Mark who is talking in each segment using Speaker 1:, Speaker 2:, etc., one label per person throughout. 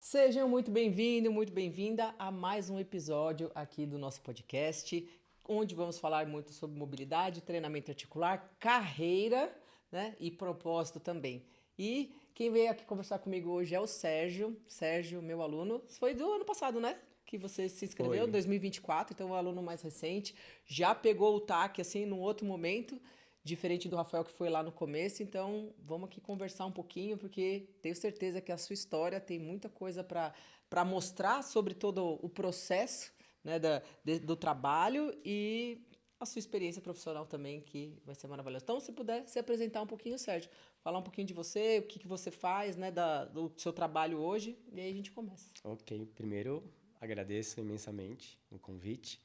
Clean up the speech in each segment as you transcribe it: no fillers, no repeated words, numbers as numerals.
Speaker 1: Sejam muito bem-vindos, muito bem-vinda a mais um episódio aqui do nosso podcast, onde vamos falar muito sobre mobilidade, treinamento articular, carreira, né, e propósito também. E quem veio aqui conversar comigo hoje é o Sérgio. Sérgio, meu aluno, foi do ano passado, né? Que você se inscreveu,
Speaker 2: Foi.
Speaker 1: 2024, então é um aluno mais recente. Já pegou o TAC, assim, num outro momento, diferente do Rafael que foi lá no começo. Então, vamos aqui conversar um pouquinho, porque tenho certeza que a sua história tem muita coisa para mostrar sobre todo o processo, né, do trabalho e a sua experiência profissional também, que vai ser maravilhosa. Então, se puder se apresentar um pouquinho, Sérgio, falar um pouquinho de você, o que você faz, né, do seu trabalho hoje, e aí a gente começa.
Speaker 2: Ok, primeiro agradeço imensamente o convite.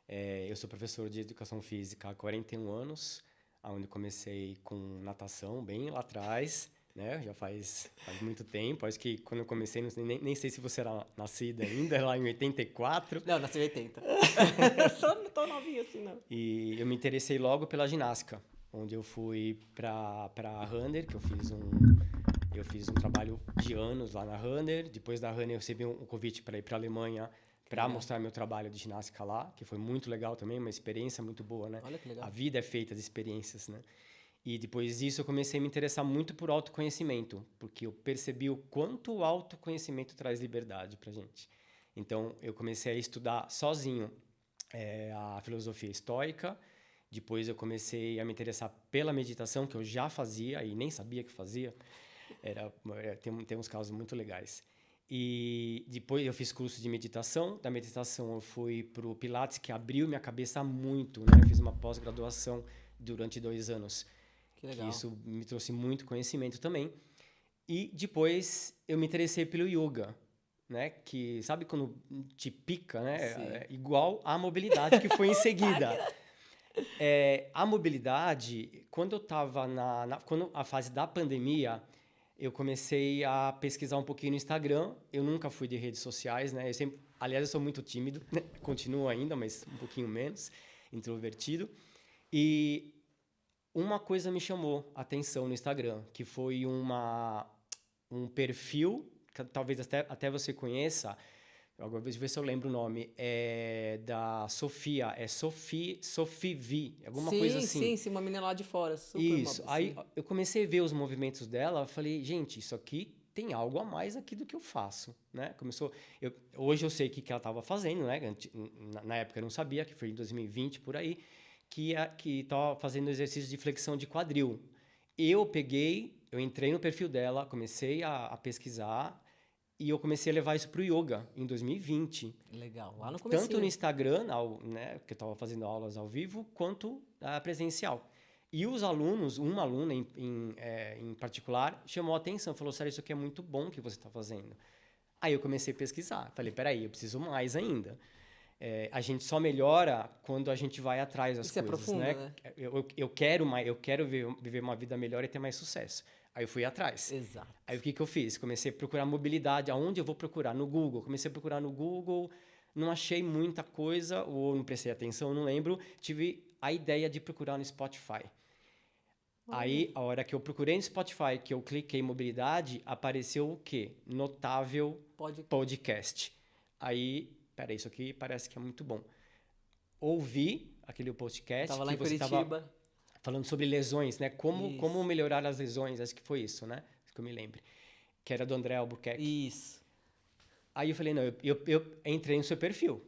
Speaker 2: Eu sou professor de educação física há 41 anos, onde comecei com natação bem lá atrás, né? Já faz muito tempo. Acho que quando eu comecei, nem sei se você era nascida ainda, lá em 84.
Speaker 1: Não, nasci em 80. Não tô novinha assim, não.
Speaker 2: E eu me interessei logo pela ginástica, onde eu fui para Runner, que eu fiz um trabalho de anos lá na Runner. Depois da Runner, eu recebi um convite para ir para a Alemanha para mostrar meu trabalho de ginástica lá, que foi muito legal também, uma experiência muito boa, né?
Speaker 1: Olha que legal.
Speaker 2: A vida é feita de experiências, né? E depois disso, eu comecei a me interessar muito por autoconhecimento, porque eu percebi o quanto o autoconhecimento traz liberdade para gente. Então, eu comecei a estudar sozinho a filosofia estoica. Depois eu comecei a me interessar pela meditação, que eu já fazia e nem sabia que fazia. Tem uns casos muito legais. E depois eu fiz curso de meditação. Da meditação eu fui para o Pilates, que abriu minha cabeça muito, né? Eu fiz uma pós-graduação durante 2 anos.
Speaker 1: Que legal.
Speaker 2: Isso me trouxe muito conhecimento também. E depois eu me interessei pelo yoga, né? Que sabe quando te pica, né? Igual a mobilidade que foi em seguida. A mobilidade, quando eu estava quando a fase da pandemia, eu comecei a pesquisar um pouquinho no Instagram. Eu nunca fui de redes sociais, né? Aliás, eu sou muito tímido, né? Continuo ainda, mas um pouquinho menos, introvertido. E uma coisa me chamou a atenção no Instagram, que foi um perfil, que talvez até você conheça. Agora, deixa eu ver se eu lembro o nome. É da Sofia. É Sophie V. Alguma coisa assim.
Speaker 1: Sim, uma menina lá de fora. Super
Speaker 2: Isso.
Speaker 1: moda,
Speaker 2: Aí
Speaker 1: sim.
Speaker 2: eu comecei a ver os movimentos dela. Falei, gente, isso aqui tem algo a mais aqui do que eu faço, né? Hoje eu sei o que ela estava fazendo, né? Na época eu não sabia, que foi em 2020, por aí, que estava fazendo exercício de flexão de quadril. Eu entrei no perfil dela, comecei a pesquisar. E eu comecei a levar isso pro yoga em 2020.
Speaker 1: Legal, lá no comecinho.
Speaker 2: Tanto no Instagram, né, que eu estava fazendo aulas ao vivo, quanto presencial. E os alunos, uma aluna em particular, chamou a atenção, falou, Sério, isso aqui é muito bom que você está fazendo. Aí eu comecei a pesquisar. Falei, peraí, eu preciso mais ainda. A gente só melhora quando a gente vai atrás das coisas,
Speaker 1: aprofunda, né?
Speaker 2: Eu quero mais, eu quero viver uma vida melhor e ter mais sucesso. Aí eu fui atrás.
Speaker 1: Exato.
Speaker 2: Aí o que eu fiz? Comecei a procurar mobilidade. Aonde eu vou procurar? No Google. Comecei a procurar no Google. Não achei muita coisa, ou não prestei atenção, não lembro. Tive a ideia de procurar no Spotify. Aí, a hora que eu procurei no Spotify, que eu cliquei mobilidade, apareceu o quê? Notável podcast. Aí, peraí, isso aqui parece que é muito bom. Ouvi aquele podcast.
Speaker 1: Tava lá
Speaker 2: que
Speaker 1: em
Speaker 2: você
Speaker 1: Curitiba.
Speaker 2: falando sobre lesões, né? Como melhorar as lesões, acho que foi isso, né? Acho que eu me lembro. Que era do André Albuquerque.
Speaker 1: Isso.
Speaker 2: Aí eu falei, não, eu entrei no seu perfil.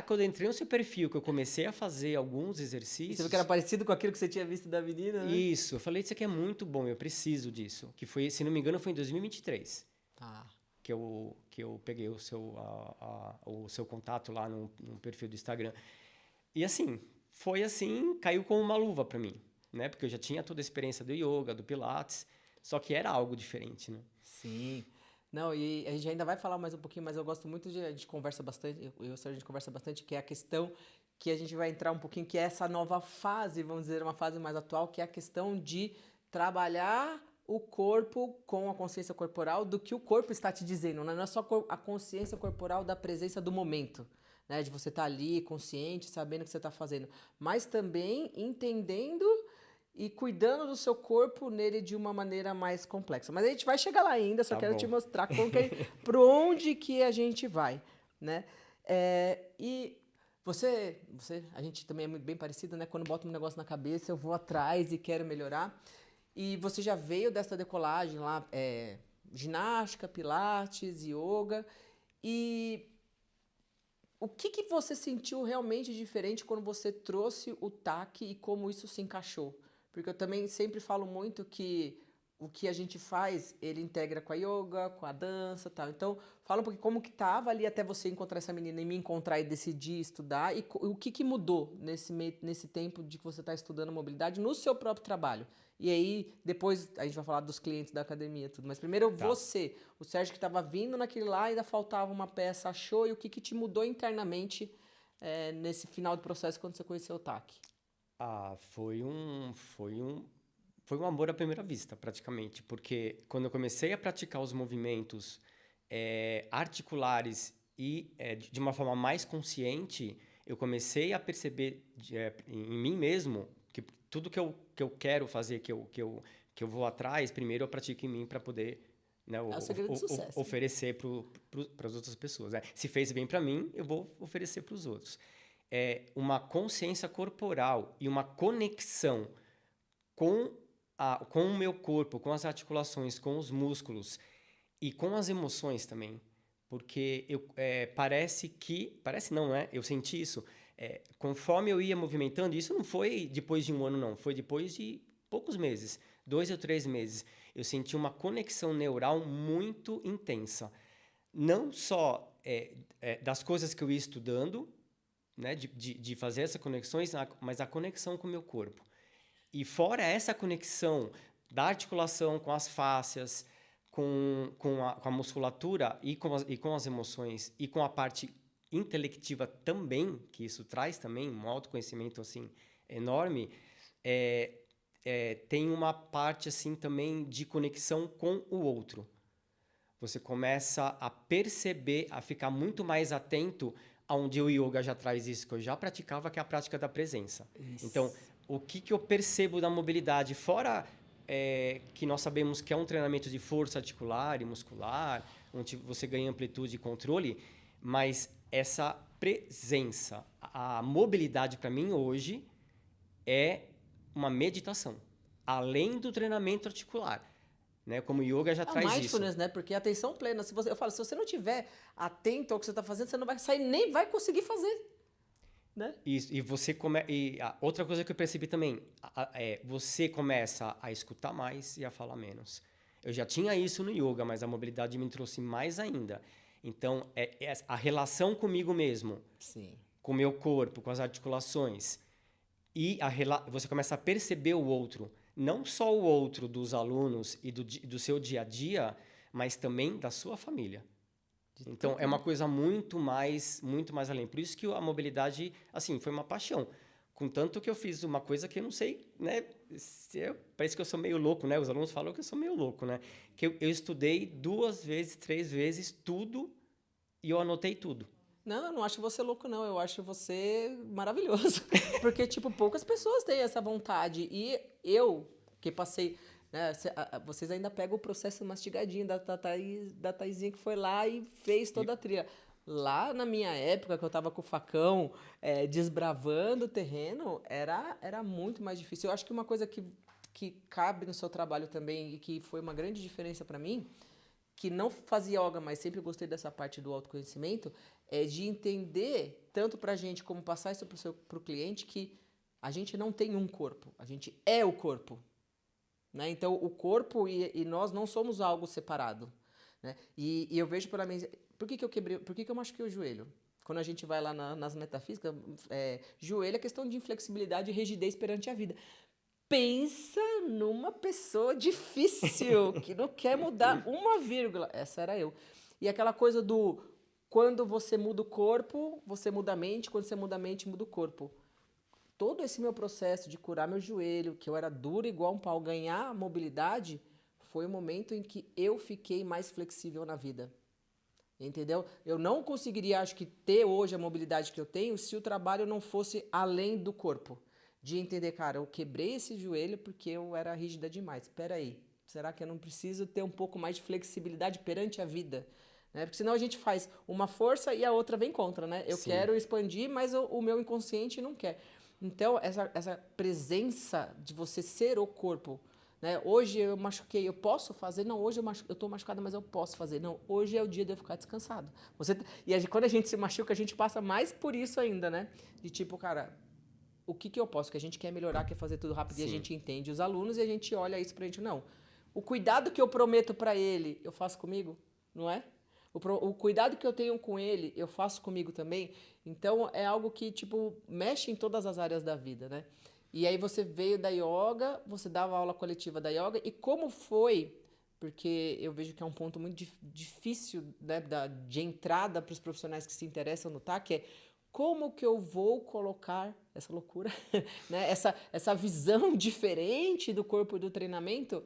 Speaker 2: Quando eu entrei no seu perfil, que eu comecei a fazer alguns exercícios...
Speaker 1: Você viu que era parecido com aquilo que você tinha visto da menina, né?
Speaker 2: Isso, eu falei, isso aqui é muito bom, eu preciso disso. Que foi, se não me engano, foi em 2023. Que eu peguei o seu contato lá no perfil do Instagram. E assim, foi assim, caiu como uma luva para mim, né? Porque eu já tinha toda a experiência do yoga, do pilates, só que era algo diferente, né?
Speaker 1: Sim. Não, e a gente ainda vai falar mais um pouquinho, mas eu gosto muito a gente conversa bastante, eu e o Sérgio, a gente conversa bastante, que é a questão que a gente vai entrar um pouquinho, que é essa nova fase, vamos dizer, uma fase mais atual, que é a questão de trabalhar o corpo com a consciência corporal do que o corpo está te dizendo, né? Não é só a consciência corporal da presença do momento, né? De você estar ali consciente, sabendo o que você está fazendo, mas também entendendo e cuidando do seu corpo nele de uma maneira mais complexa. Mas a gente vai chegar lá ainda, só
Speaker 2: Tá
Speaker 1: quero
Speaker 2: bom.
Speaker 1: te mostrar para onde que a gente vai, né? E a gente também é muito bem parecido, né? Quando bota um negócio na cabeça, eu vou atrás e quero melhorar. E você já veio dessa decolagem lá, ginástica, pilates, yoga. E o que você sentiu realmente diferente quando você trouxe o TAC e como isso se encaixou? Porque eu também sempre falo muito que o que a gente faz, ele integra com a yoga, com a dança, tal. Então, fala um pouquinho como que tava ali até você encontrar essa menina e me encontrar e decidir estudar e o que mudou nesse tempo de que você está estudando mobilidade no seu próprio trabalho. E aí, depois a gente vai falar dos clientes da academia, tudo. Mas primeiro
Speaker 2: Tá.
Speaker 1: você, o Sérgio que estava vindo naquele lá, ainda faltava uma peça, achou, e o que te mudou internamente nesse final do processo quando você conheceu o TAC?
Speaker 2: Foi um amor à primeira vista, praticamente, porque quando eu comecei a praticar os movimentos articulares e de uma forma mais consciente, eu comecei a perceber em mim mesmo que tudo que eu quero fazer, que eu vou atrás, primeiro eu pratico em mim para poder, né,
Speaker 1: É o segredo do sucesso.
Speaker 2: oferecer para as outras pessoas. Né? Se fez bem para mim, eu vou oferecer para os outros. Uma consciência corporal e uma conexão com o meu corpo, com as articulações, com os músculos e com as emoções também. Porque parece não, né? Eu senti isso. Conforme eu ia movimentando, isso não foi depois de um ano, não. Foi depois de poucos meses, 2 ou 3 meses. Eu senti uma conexão neural muito intensa. Não só das coisas que eu ia estudando, né, de fazer essas conexões, mas a conexão com o meu corpo. E fora essa conexão da articulação com as fáscias, com a musculatura e com as emoções e com a parte intelectiva também, que isso traz também um autoconhecimento assim enorme, tem uma parte assim também de conexão com o outro. Você começa a perceber, a ficar muito mais atento aonde o yoga já traz isso que eu já praticava, que é a prática da presença.
Speaker 1: Isso.
Speaker 2: Então, o que eu percebo da mobilidade, fora que nós sabemos que é um treinamento de força articular e muscular, onde você ganha amplitude e controle, mas essa presença, a mobilidade para mim hoje é uma meditação, além do treinamento articular. Né? Como o yoga já traz isso.
Speaker 1: Mindfulness, né? Porque atenção plena. Eu falo, se você não estiver atento ao que você está fazendo, você não vai sair, nem vai conseguir fazer. Né?
Speaker 2: Isso, outra coisa que eu percebi também, você começa a escutar mais e a falar menos. Eu já tinha isso no yoga, mas a mobilidade me trouxe mais ainda. Então, a relação comigo mesmo,
Speaker 1: Sim.
Speaker 2: com o meu corpo, com as articulações, e você começa a perceber o outro. Não só o outro dos alunos e do seu dia a dia, mas também da sua família. Então, é uma coisa muito mais além. Por isso que a mobilidade, assim, foi uma paixão. Contanto que eu fiz uma coisa que eu não sei, né? Parece que eu sou meio louco, né? Os alunos falam que eu sou meio louco, né? Que eu estudei 2 vezes, 3 vezes, tudo, e eu anotei tudo.
Speaker 1: Não, eu não acho você louco, não. Eu acho você maravilhoso. Porque, tipo, poucas pessoas têm essa vontade. E eu, que passei... Né, vocês ainda pegam o processo mastigadinho da Thaisinha que foi lá e fez toda a trilha. Lá na minha época, que eu tava com o facão desbravando o terreno, era muito mais difícil. Eu acho que uma coisa que cabe no seu trabalho também e que foi uma grande diferença para mim, que não fazia yoga, mas sempre gostei dessa parte do autoconhecimento, é de entender, tanto pra gente como passar isso pro cliente, que a gente não tem um corpo, a gente é o corpo. Né? Então, o corpo e nós não somos algo separado. Né? E eu vejo pela minha... Por que eu machuquei o joelho? Quando a gente vai lá nas metafísicas, joelho é questão de inflexibilidade e rigidez perante a vida. Pensa numa pessoa difícil, que não quer mudar uma vírgula. Essa era eu. E aquela coisa do... Quando você muda o corpo, você muda a mente. Quando você muda a mente, muda o corpo. Todo esse meu processo de curar meu joelho, que eu era duro igual um pau, ganhar mobilidade, foi o momento em que eu fiquei mais flexível na vida. Entendeu? Eu não conseguiria, acho que, ter hoje a mobilidade que eu tenho se o trabalho não fosse além do corpo. de entender, cara, eu quebrei esse joelho porque eu era rígida demais. Espera aí, será que eu não preciso ter um pouco mais de flexibilidade perante a vida? Né? Porque senão a gente faz uma força e a outra vem contra, né? Eu
Speaker 2: Sim.
Speaker 1: quero expandir, mas o meu inconsciente não quer. Então, essa presença de você ser o corpo, né? Hoje eu machuquei, eu posso fazer? Não, hoje eu tô machucada, mas eu posso fazer. Não, hoje é o dia de eu ficar descansado. Quando a gente se machuca, a gente passa mais por isso ainda, né? De tipo, cara, o que eu posso? Que a gente quer melhorar, quer fazer tudo rápido, e a
Speaker 2: Sim.
Speaker 1: gente entende os alunos e a gente olha isso pra gente, não. O cuidado que eu prometo para ele, eu faço comigo, não é? O cuidado que eu tenho com ele, eu faço comigo também. Então, é algo que, tipo, mexe em todas as áreas da vida, né? E aí você veio da yoga, você dava aula coletiva da yoga, e como foi? Porque eu vejo que é um ponto muito difícil, né, de entrada para os profissionais que se interessam no TAC, é como que eu vou colocar essa loucura, né, essa visão diferente do corpo e do treinamento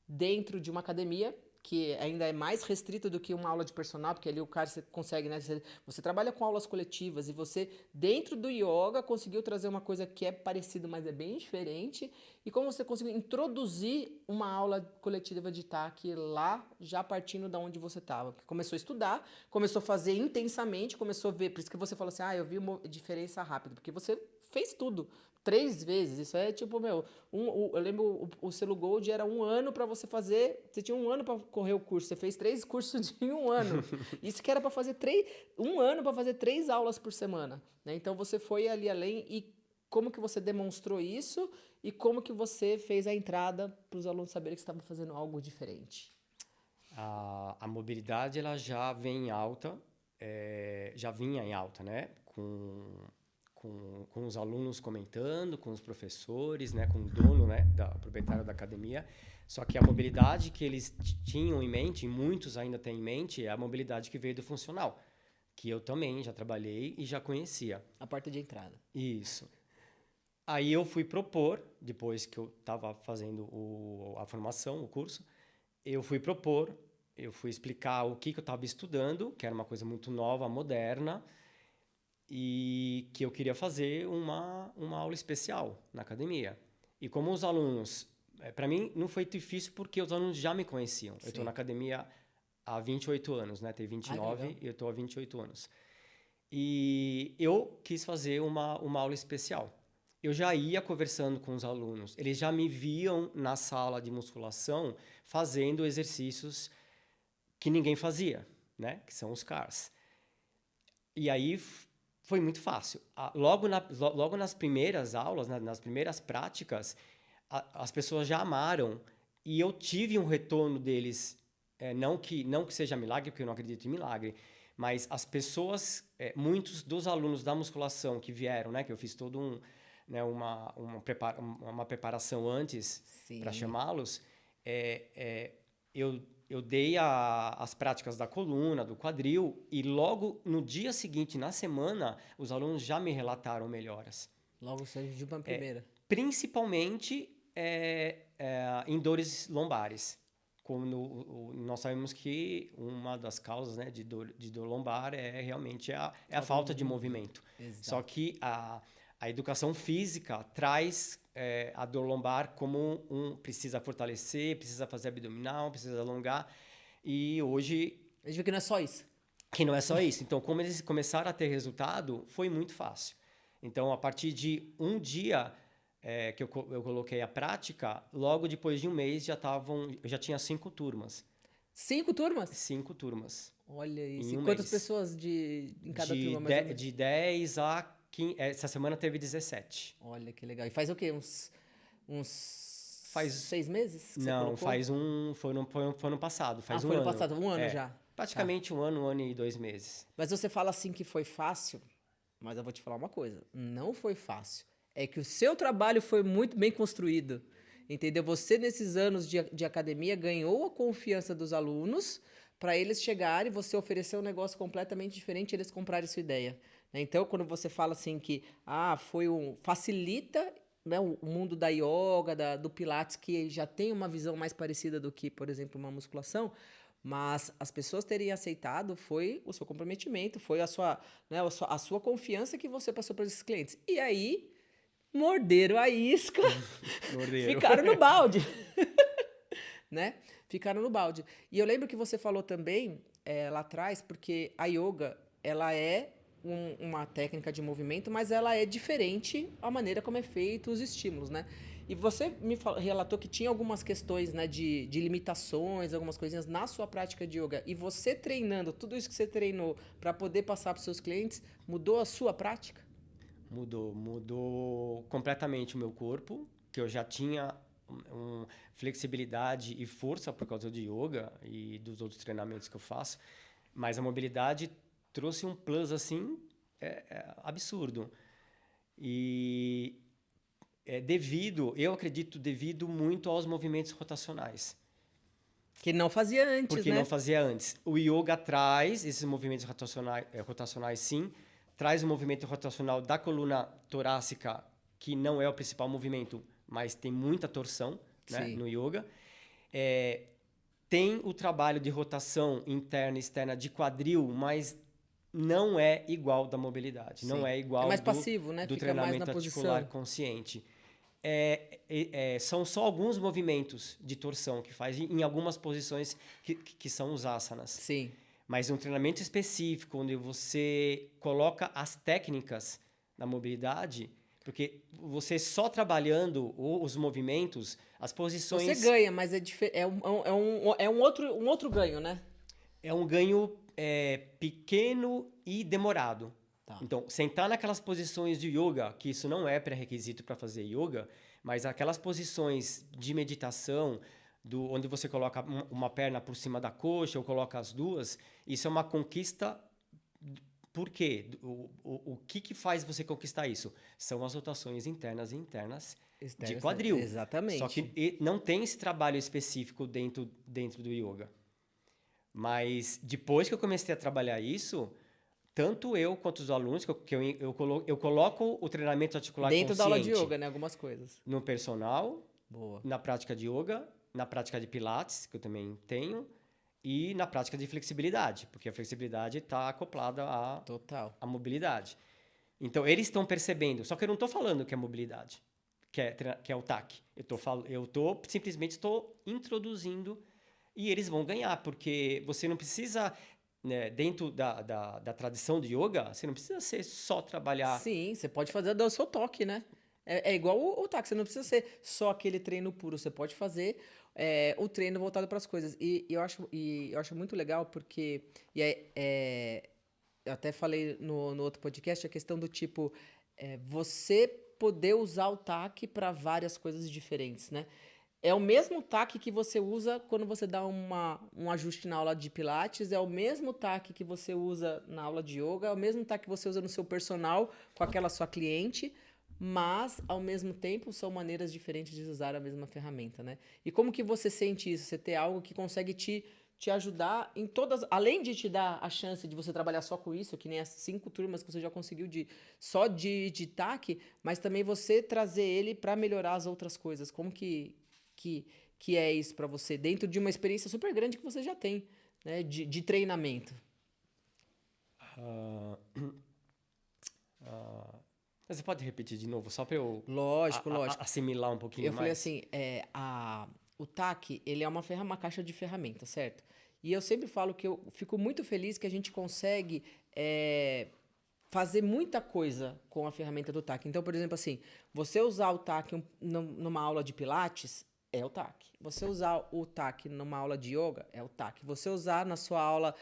Speaker 1: dentro de uma academia, que ainda é mais restrito do que uma aula de personal, porque ali o cara você consegue, né? Você trabalha com aulas coletivas e você, dentro do yoga, conseguiu trazer uma coisa que é parecida, mas é bem diferente. E como você conseguiu introduzir uma aula coletiva de TAC lá, já partindo da onde você estava. Começou a estudar, começou a fazer intensamente, começou a ver. Por isso que você falou assim, eu vi uma diferença rápida, porque você fez tudo. 3 vezes, isso é tipo, meu, eu lembro o Selo Gold era 1 ano para você fazer, você tinha 1 ano para correr o curso, você fez 3 cursos de 1 ano, isso que era para fazer 1 ano para fazer 3 aulas por semana, né? Então você foi ali além e como que você demonstrou isso e como que você fez a entrada para os alunos saberem que você estava fazendo algo diferente?
Speaker 2: A mobilidade, ela já vem alta, já vinha em alta, né? Com os alunos comentando, com os professores, né, com o dono, né, proprietário da academia. Só que a mobilidade que eles tinham em mente, e muitos ainda têm em mente, é a mobilidade que veio do funcional, que eu também já trabalhei e já conhecia.
Speaker 1: A porta de entrada.
Speaker 2: Isso. Aí eu fui propor, depois que eu estava fazendo a formação, o curso, eu fui explicar o que eu estava estudando, que era uma coisa muito nova, moderna, e que eu queria fazer uma aula especial na academia. E como os alunos... Para mim, não foi difícil porque os alunos já me conheciam. Sim. Eu estou na academia há 28 anos, né? Tenho 29 e eu estou há 28 anos. E eu quis fazer uma aula especial. Eu já ia conversando com os alunos. Eles já me viam na sala de musculação fazendo exercícios que ninguém fazia, né? Que são os CARs. E aí... foi muito fácil. Logo nas primeiras aulas, nas primeiras práticas, as pessoas já amaram e eu tive um retorno deles. Não que seja milagre, porque eu não acredito em milagre, mas as pessoas, muitos dos alunos da musculação que vieram, né, que eu fiz todo uma preparação antes para chamá-los, eu dei as práticas da coluna, do quadril, e logo no dia seguinte, na semana, os alunos já me relataram melhoras.
Speaker 1: Logo você de uma primeira.
Speaker 2: Principalmente em dores lombares. Como nós sabemos que uma das causas, né, de dor lombar realmente a falta de movimento.
Speaker 1: Exato.
Speaker 2: Só que a educação física traz a dor lombar como precisa fortalecer, precisa fazer abdominal, precisa alongar. E hoje...
Speaker 1: a gente vê que não é só isso.
Speaker 2: Que não é só isso. Então, como eles começaram a ter resultado, foi muito fácil. Então, a partir de um dia que eu coloquei a prática, logo depois de um mês eu já tinha 5 turmas.
Speaker 1: 5 turmas?
Speaker 2: 5 turmas.
Speaker 1: Olha isso. E quantas pessoas em cada turma? Mais ou menos?
Speaker 2: De 10 a 15. Essa semana teve 17.
Speaker 1: Olha que legal. E faz o quê? Faz 6 meses?
Speaker 2: Não, faz foi no ano passado. Faz um
Speaker 1: ano.
Speaker 2: Foi no
Speaker 1: passado, 1 ano já.
Speaker 2: Praticamente um ano e 2 meses.
Speaker 1: Mas você fala assim que foi fácil, mas eu vou te falar uma coisa. Não foi fácil. É que o seu trabalho foi muito bem construído. Entendeu? Você, nesses anos de academia, ganhou a confiança dos alunos para eles chegarem e você oferecer um negócio completamente diferente e eles comprarem sua ideia. Então, quando você fala assim que facilita, né, o mundo da yoga, do pilates, que já tem uma visão mais parecida do que, por exemplo, uma musculação, mas as pessoas terem aceitado foi o seu comprometimento, foi a sua confiança que você passou para esses clientes. E aí, morderam a isca,
Speaker 2: Morderam.
Speaker 1: ficaram no balde. Né? Ficaram no balde. E eu lembro que você falou também lá atrás, porque a yoga, ela é uma técnica de movimento, mas ela é diferente a maneira como é feito os estímulos, né? E você relatou que tinha algumas questões, né, de limitações, algumas coisinhas na sua prática de yoga. E você treinando, tudo isso que você treinou para poder passar para os seus clientes, mudou a sua prática?
Speaker 2: Mudou completamente o meu corpo, que eu já tinha flexibilidade e força por causa de yoga e dos outros treinamentos que eu faço, mas a mobilidade trouxe um plus assim absurdo. E eu acredito, devido muito aos movimentos rotacionais.
Speaker 1: Que não fazia antes,
Speaker 2: Porque
Speaker 1: né?
Speaker 2: não fazia antes. O yoga traz esses movimentos rotacionais, sim. Traz o movimento rotacional da coluna torácica, que não é o principal movimento, mas tem muita torção, né, no yoga. Tem o trabalho de rotação interna e externa de quadril, mas não é igual da mobilidade. Sim. Não é igual
Speaker 1: mais passivo, né?
Speaker 2: do
Speaker 1: Fica
Speaker 2: treinamento
Speaker 1: mais na
Speaker 2: articular
Speaker 1: posição.
Speaker 2: consciente. São só alguns movimentos de torção que faz em algumas posições que são os asanas.
Speaker 1: Sim.
Speaker 2: Mas um treinamento específico, onde você coloca as técnicas da mobilidade, porque você só trabalhando os movimentos, as posições...
Speaker 1: Você ganha, mas é um outro ganho, né?
Speaker 2: É um ganho pequeno e demorado. Tá. Então, sentar naquelas posições de yoga, que isso não é pré-requisito para fazer yoga, mas aquelas posições de meditação, onde você coloca uma perna por cima da coxa ou coloca as duas, isso é uma conquista. Por quê? O que faz você conquistar isso? São as rotações internas e externas de quadril.
Speaker 1: Exatamente.
Speaker 2: Só que não tem esse trabalho específico dentro do yoga. Mas depois que eu comecei a trabalhar isso, tanto eu quanto os alunos, eu coloco o treinamento articular
Speaker 1: dentro
Speaker 2: consciente
Speaker 1: da aula de yoga, né? Algumas coisas.
Speaker 2: No personal,
Speaker 1: boa,
Speaker 2: na prática de yoga, na prática de pilates, que eu também tenho, e na prática de flexibilidade, porque a flexibilidade está acoplada à mobilidade. Então, eles estão percebendo, só que eu não estou falando que é mobilidade, que é o TAC. Simplesmente estou introduzindo e eles vão ganhar, porque você não precisa, né, dentro da tradição de yoga, você não precisa ser só trabalhar...
Speaker 1: Sim, você pode fazer o seu toque, né? É igual o TAC, você não precisa ser só aquele treino puro, você pode fazer o treino voltado para as coisas. E eu acho muito legal porque... eu até falei no outro podcast a questão do tipo... você poder usar o TAC para várias coisas diferentes, né? É o mesmo TAC que você usa quando você dá um ajuste na aula de pilates, é o mesmo TAC que você usa na aula de yoga, é o mesmo TAC que você usa no seu personal com aquela sua cliente, mas, ao mesmo tempo, são maneiras diferentes de usar a mesma ferramenta, né? E como que você sente isso? Você ter algo que consegue te ajudar em todas... Além de te dar a chance de você trabalhar só com isso, que nem as 5 turmas que você já conseguiu só de TAC, mas também você trazer ele para melhorar as outras coisas. Como que é isso para você, dentro de uma experiência super grande que você já tem, né, de treinamento?
Speaker 2: Você pode repetir de novo, só para eu
Speaker 1: lógico.
Speaker 2: assimilar um pouquinho mais?
Speaker 1: Eu falei assim, o TAC, ele é uma caixa de ferramentas, certo? E eu sempre falo que eu fico muito feliz que a gente consegue fazer muita coisa com a ferramenta do TAC. Então, por exemplo, assim, você usar o TAC numa aula de pilates, é o TAC. Você usar o TAC numa aula de yoga, é o TAC. Você usar na sua aula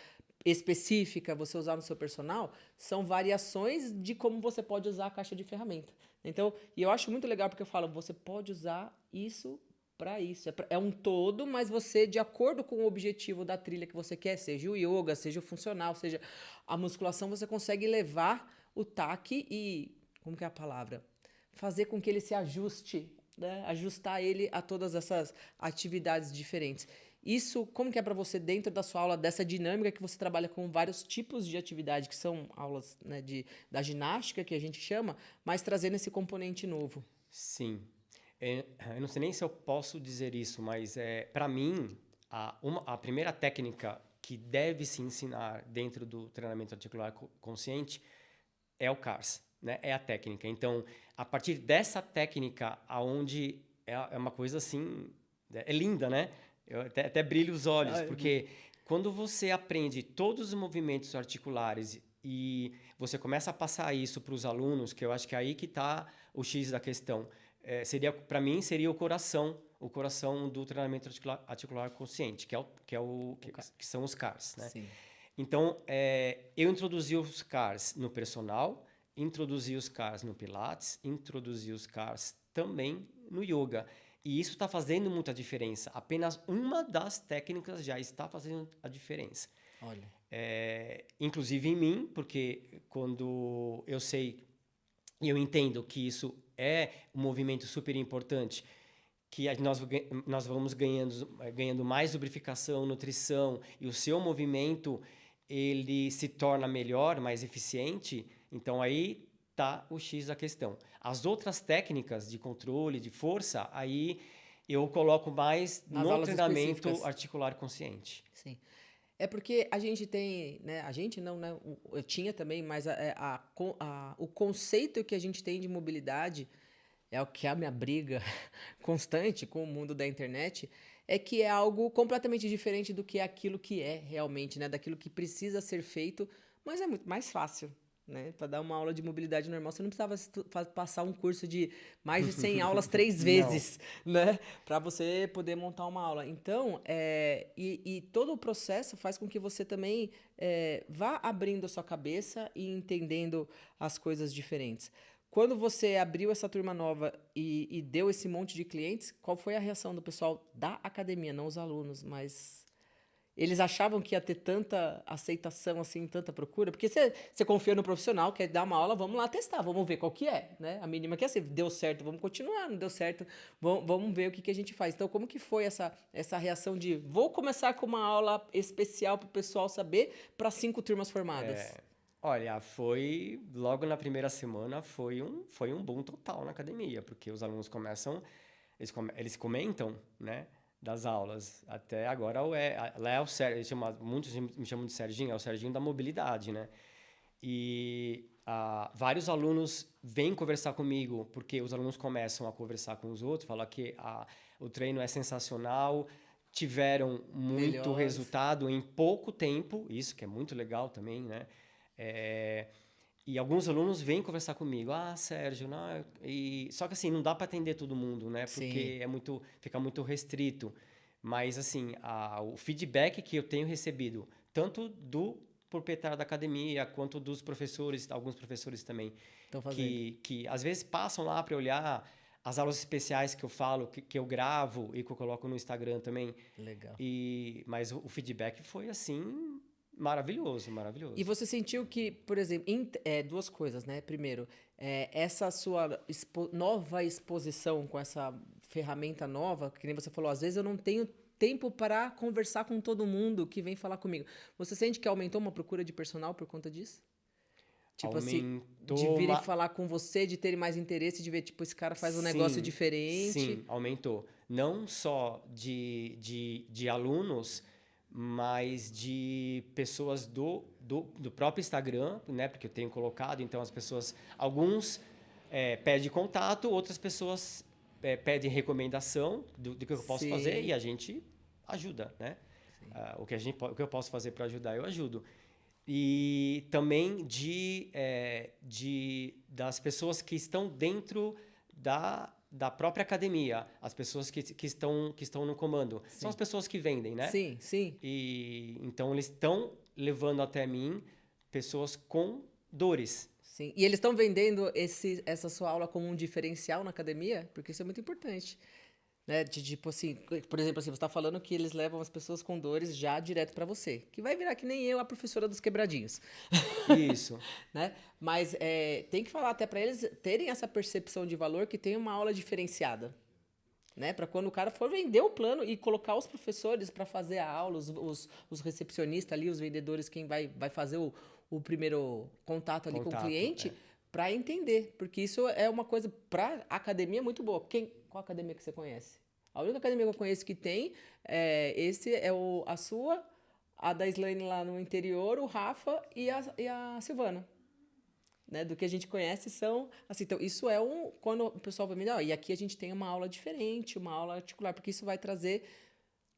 Speaker 1: específica, você usar no seu personal, são variações de como você pode usar a caixa de ferramenta. Então, e eu acho muito legal porque eu falo, você pode usar isso para isso. É um todo, mas você, de acordo com o objetivo da trilha que você quer, seja o yoga, seja o funcional, seja a musculação, você consegue levar o TAC e, como que é a palavra? Fazer com que ele se ajuste, né? Ajustar ele a todas essas atividades diferentes. Isso, como que é para você dentro da sua aula, dessa dinâmica que você trabalha com vários tipos de atividade, que são aulas, né, da ginástica, que a gente chama, mas trazendo esse componente novo?
Speaker 2: Sim. Eu não sei nem se eu posso dizer isso, mas para mim, a primeira técnica que deve se ensinar dentro do treinamento articular consciente é o CARS. né, é a técnica. Então, a partir dessa técnica, aonde é uma coisa assim, é linda, né? Eu até brilho os olhos, porque quando você aprende todos os movimentos articulares e você começa a passar isso para os alunos, que eu acho que é aí que está o X da questão. Para mim, seria o coração do treinamento articular consciente, que são os CARs, né?
Speaker 1: Sim.
Speaker 2: Então, eu introduzi os CARs no personal, introduzi os CARs no Pilates, introduzi os CARs também no Yoga. E isso está fazendo muita diferença. Apenas uma das técnicas já está fazendo a diferença.
Speaker 1: Olha.
Speaker 2: Inclusive em mim, porque quando eu sei e eu entendo que isso é um movimento super importante, que nós vamos ganhando mais lubrificação, nutrição, e o seu movimento ele se torna melhor, mais eficiente, então aí tá o X da questão. As outras técnicas de controle, de força, aí eu coloco mais no treinamento articular consciente.
Speaker 1: Sim. É porque a gente tem, né? A gente não, né? Eu tinha também, mas o conceito que a gente tem de mobilidade é o que é a minha briga constante com o mundo da internet, é que é algo completamente diferente do que é aquilo que é realmente, né? Daquilo que precisa ser feito, mas é muito mais fácil. Né? Para dar uma aula de mobilidade normal, você não precisava passar um curso de mais de 100 aulas 3 vezes, né? Para você poder montar uma aula. Então, e todo o processo faz com que você também vá abrindo a sua cabeça e entendendo as coisas diferentes. Quando você abriu essa turma nova e deu esse monte de clientes, qual foi a reação do pessoal da academia? Não os alunos, mas... Eles achavam que ia ter tanta aceitação, assim, tanta procura? Porque você confia no profissional, quer dar uma aula, vamos lá testar, vamos ver qual que é, né? A mínima que é assim, deu certo, vamos continuar, não deu certo, vamos ver o que a gente faz. Então, como que foi essa reação de vou começar com uma aula especial para o pessoal saber para 5 turmas formadas?
Speaker 2: Olha, logo na primeira semana, foi um boom total na academia, porque os alunos eles comentam, né? Das aulas. Até agora lá é o Sérgio, muitos me chamam de Serginho, é o Serginho da mobilidade, né? E vários alunos vêm conversar comigo, porque os alunos começam a conversar com os outros, falar que o treino é sensacional, tiveram muito resultado em pouco tempo, isso que é muito legal também, né? E alguns alunos vêm conversar comigo. Sérgio, não, só que assim, não dá para atender todo mundo, né? Porque fica muito restrito. Mas assim, o feedback que eu tenho recebido, tanto do proprietário da academia, quanto dos professores, alguns professores também, que às vezes passam lá para olhar as aulas especiais que eu falo, que eu gravo e que eu coloco no Instagram também.
Speaker 1: Legal.
Speaker 2: Mas o feedback foi assim... Maravilhoso, maravilhoso.
Speaker 1: E você sentiu que, por exemplo, duas coisas, né? Primeiro, essa sua nova exposição com essa ferramenta nova, que nem você falou, às vezes eu não tenho tempo para conversar com todo mundo que vem falar comigo. Você sente que aumentou uma procura de personal por conta disso? Tipo assim, de virem falar com você, de terem mais interesse, de ver, tipo, esse cara faz um negócio diferente.
Speaker 2: Sim, aumentou. Não só de alunos, mas de pessoas do próprio Instagram, né? Porque eu tenho colocado, então as pessoas... Alguns pedem contato, outras pessoas pedem recomendação do que eu posso fazer e a gente ajuda, né? O que eu posso fazer para ajudar, eu ajudo. E também das pessoas que estão dentro da própria academia, as pessoas que estão no comando. São as pessoas que vendem, né?
Speaker 1: Sim, sim.
Speaker 2: E então eles estão levando até mim pessoas com dores.
Speaker 1: Sim. E eles estão vendendo essa sua aula como um diferencial na academia? Porque isso é muito importante. Né? Tipo assim, por exemplo, assim, você está falando que eles levam as pessoas com dores já direto para você. Que vai virar que nem eu, a professora dos quebradinhos.
Speaker 2: Isso.
Speaker 1: Né? Mas tem que falar até para eles terem essa percepção de valor que tem uma aula diferenciada. Né? Para quando o cara for vender o plano e colocar os professores para fazer a aula, os recepcionistas ali, os vendedores, quem vai fazer o primeiro contato ali com o cliente, para entender. Porque isso é uma coisa para academia muito boa. Qual academia que você conhece? A única academia que eu conheço que tem, esse é a sua, a da Slaine lá no interior, o Rafa e a Silvana. né, do que a gente conhece são, assim, então isso é quando o pessoal vai me dizer, e aqui a gente tem uma aula diferente, uma aula articular, porque isso vai trazer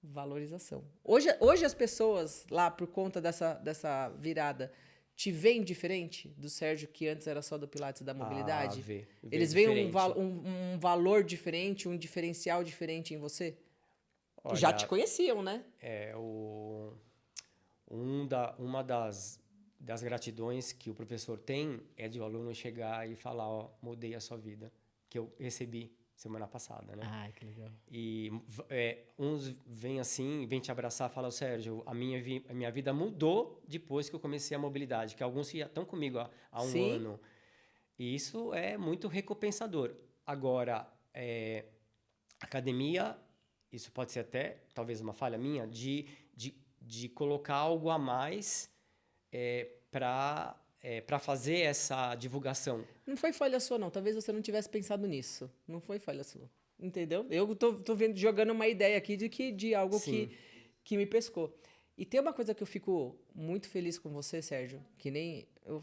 Speaker 1: valorização. Hoje as pessoas lá, por conta dessa virada, te veem diferente do Sérgio, que antes era só do Pilates e da mobilidade?
Speaker 2: Vê
Speaker 1: Eles veem
Speaker 2: diferente.
Speaker 1: um valor diferente, um diferencial diferente em você? Que já te
Speaker 2: Olha,
Speaker 1: conheciam, né?
Speaker 2: uma das gratidões que o professor tem é de o aluno chegar e falar, ó, mudei a sua vida, que eu recebi semana passada, né?
Speaker 1: Ai, que legal.
Speaker 2: E uns vêm assim, vêm te abraçar e falam, Sérgio, a minha vida mudou depois que eu comecei a mobilidade, que alguns já estão comigo há um
Speaker 1: Sim.
Speaker 2: ano. E isso é muito recompensador. Agora, academia, isso pode ser até, talvez uma falha minha, de colocar algo a mais para fazer essa divulgação.
Speaker 1: Não foi falha sua, não. Talvez você não tivesse pensado nisso. Não foi falha sua. Entendeu? Eu tô vendo, jogando uma ideia aqui de algo
Speaker 2: Sim.
Speaker 1: que me pescou. E tem uma coisa que eu fico muito feliz com você, Sérgio, que nem eu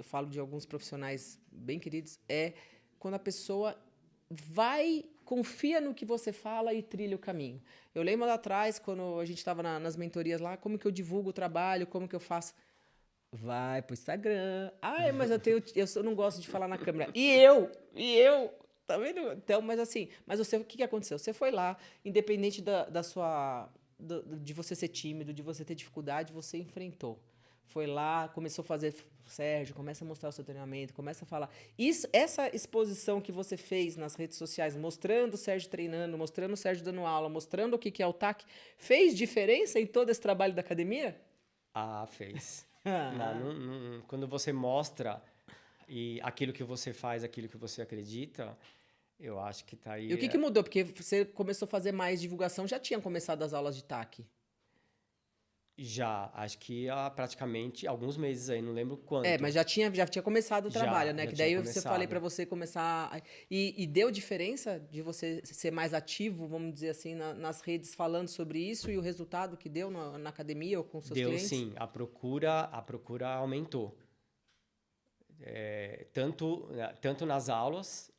Speaker 1: falo de alguns profissionais bem queridos, é quando a pessoa confia no que você fala e trilha o caminho. Eu lembro lá atrás, quando a gente estava nas mentorias lá, como que eu divulgo o trabalho, como que eu faço. Vai pro Instagram. Ai, mas eu não gosto de falar na câmera. E eu. Tá vendo? Então, mas assim, o que aconteceu? Você foi lá, independente da sua. De você ser tímido, de você ter dificuldade, você enfrentou. Foi lá, começou a fazer. Sérgio, começa a mostrar o seu treinamento, começa a falar. Essa exposição que você fez nas redes sociais, mostrando o Sérgio treinando, mostrando o Sérgio dando aula, mostrando o que é o TAC, fez diferença em todo esse trabalho da academia?
Speaker 2: Fez. Quando você mostra aquilo que você faz, aquilo que você acredita, eu acho que tá aí.
Speaker 1: E o que mudou? Porque você começou a fazer mais divulgação, já tinha começado as aulas de TAC?
Speaker 2: Já, acho que há praticamente alguns meses aí, não lembro quanto.
Speaker 1: Mas já tinha começado o trabalho, né?
Speaker 2: Já
Speaker 1: Que
Speaker 2: tinha
Speaker 1: daí eu
Speaker 2: começado.
Speaker 1: falei pra você começar. E deu diferença de você ser mais ativo, vamos dizer assim, nas redes falando sobre isso e o resultado que deu na academia ou com seus clientes?
Speaker 2: Deu sim, a procura aumentou. Tanto nas aulas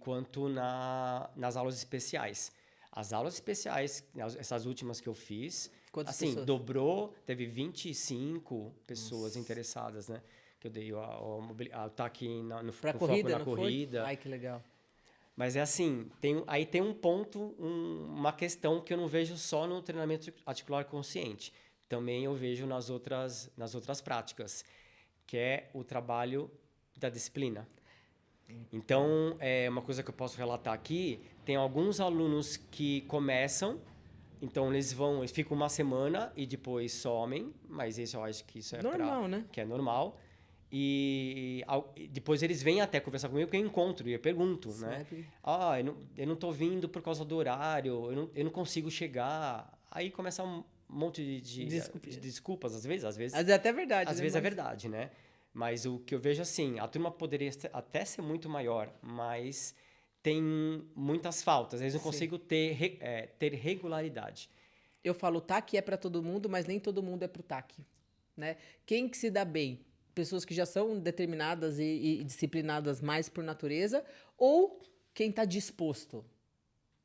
Speaker 2: quanto nas aulas especiais. As aulas especiais, essas últimas que eu fiz,
Speaker 1: Quantas
Speaker 2: assim,
Speaker 1: pessoas?
Speaker 2: dobrou, teve 25 pessoas interessadas, né? Que eu dei o TAC no foco
Speaker 1: Corrida,
Speaker 2: na corrida.
Speaker 1: Foi? Ai, que legal.
Speaker 2: Mas é assim, aí tem um ponto, uma questão que eu não vejo só no treinamento articular consciente. Também eu vejo nas outras práticas, que é o trabalho da disciplina. Então, uma coisa que eu posso relatar aqui, tem alguns alunos que começam, então eles ficam uma semana e depois somem, mas isso eu acho que isso é
Speaker 1: normal, né?
Speaker 2: Que é normal. E depois eles vêm até conversar comigo, porque eu encontro e eu pergunto, né? Eu não tô vindo por causa do horário, eu não consigo chegar. Aí começa um monte de desculpas, às vezes.
Speaker 1: Às vezes é até verdade.
Speaker 2: Às vezes é verdade, né? Mas o que eu vejo assim, a turma poderia até ser muito maior, mas tem muitas faltas. Eles não conseguem ter regularidade.
Speaker 1: Eu falo, o TAC é para todo mundo, mas nem todo mundo é pro TAC, né? Quem que se dá bem? Pessoas que já são determinadas e disciplinadas mais por natureza, ou quem está disposto,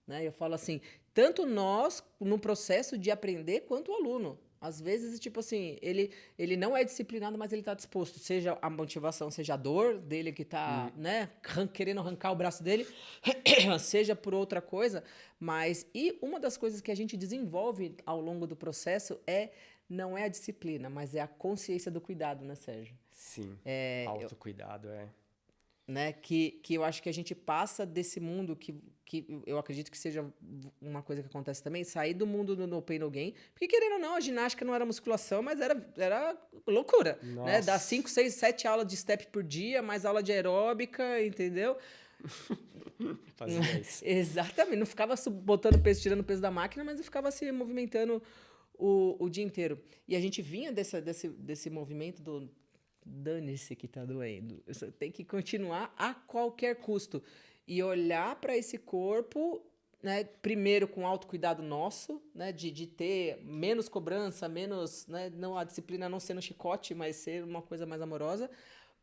Speaker 1: né? Eu falo assim, tanto nós no processo de aprender, quanto o aluno. Às vezes, tipo assim, ele não é disciplinado, mas ele está disposto. Seja a motivação, seja a dor dele que está, né, querendo arrancar o braço dele, seja por outra coisa. E uma das coisas que a gente desenvolve ao longo do processo não é a disciplina, mas é a consciência do cuidado, né, Sérgio?
Speaker 2: Sim, autocuidado
Speaker 1: Né, que eu acho que a gente passa desse mundo que eu acredito que seja uma coisa que acontece também, sair do mundo do no pain no gain, porque querendo ou não, a ginástica não era musculação, mas era loucura, né? Dar 5, 6, 7 aulas de step por dia, mais aula de aeróbica, entendeu?
Speaker 2: Fazia isso.
Speaker 1: Exatamente, não ficava botando peso, tirando peso da máquina, mas eu ficava se movimentando o dia inteiro. E a gente vinha desse movimento do dane-se que tá doendo. Você tem que continuar a qualquer custo. E olhar para esse corpo, né, primeiro com autocuidado nosso, né, de ter menos cobrança, menos, né, não, a disciplina não ser no chicote, mas ser uma coisa mais amorosa,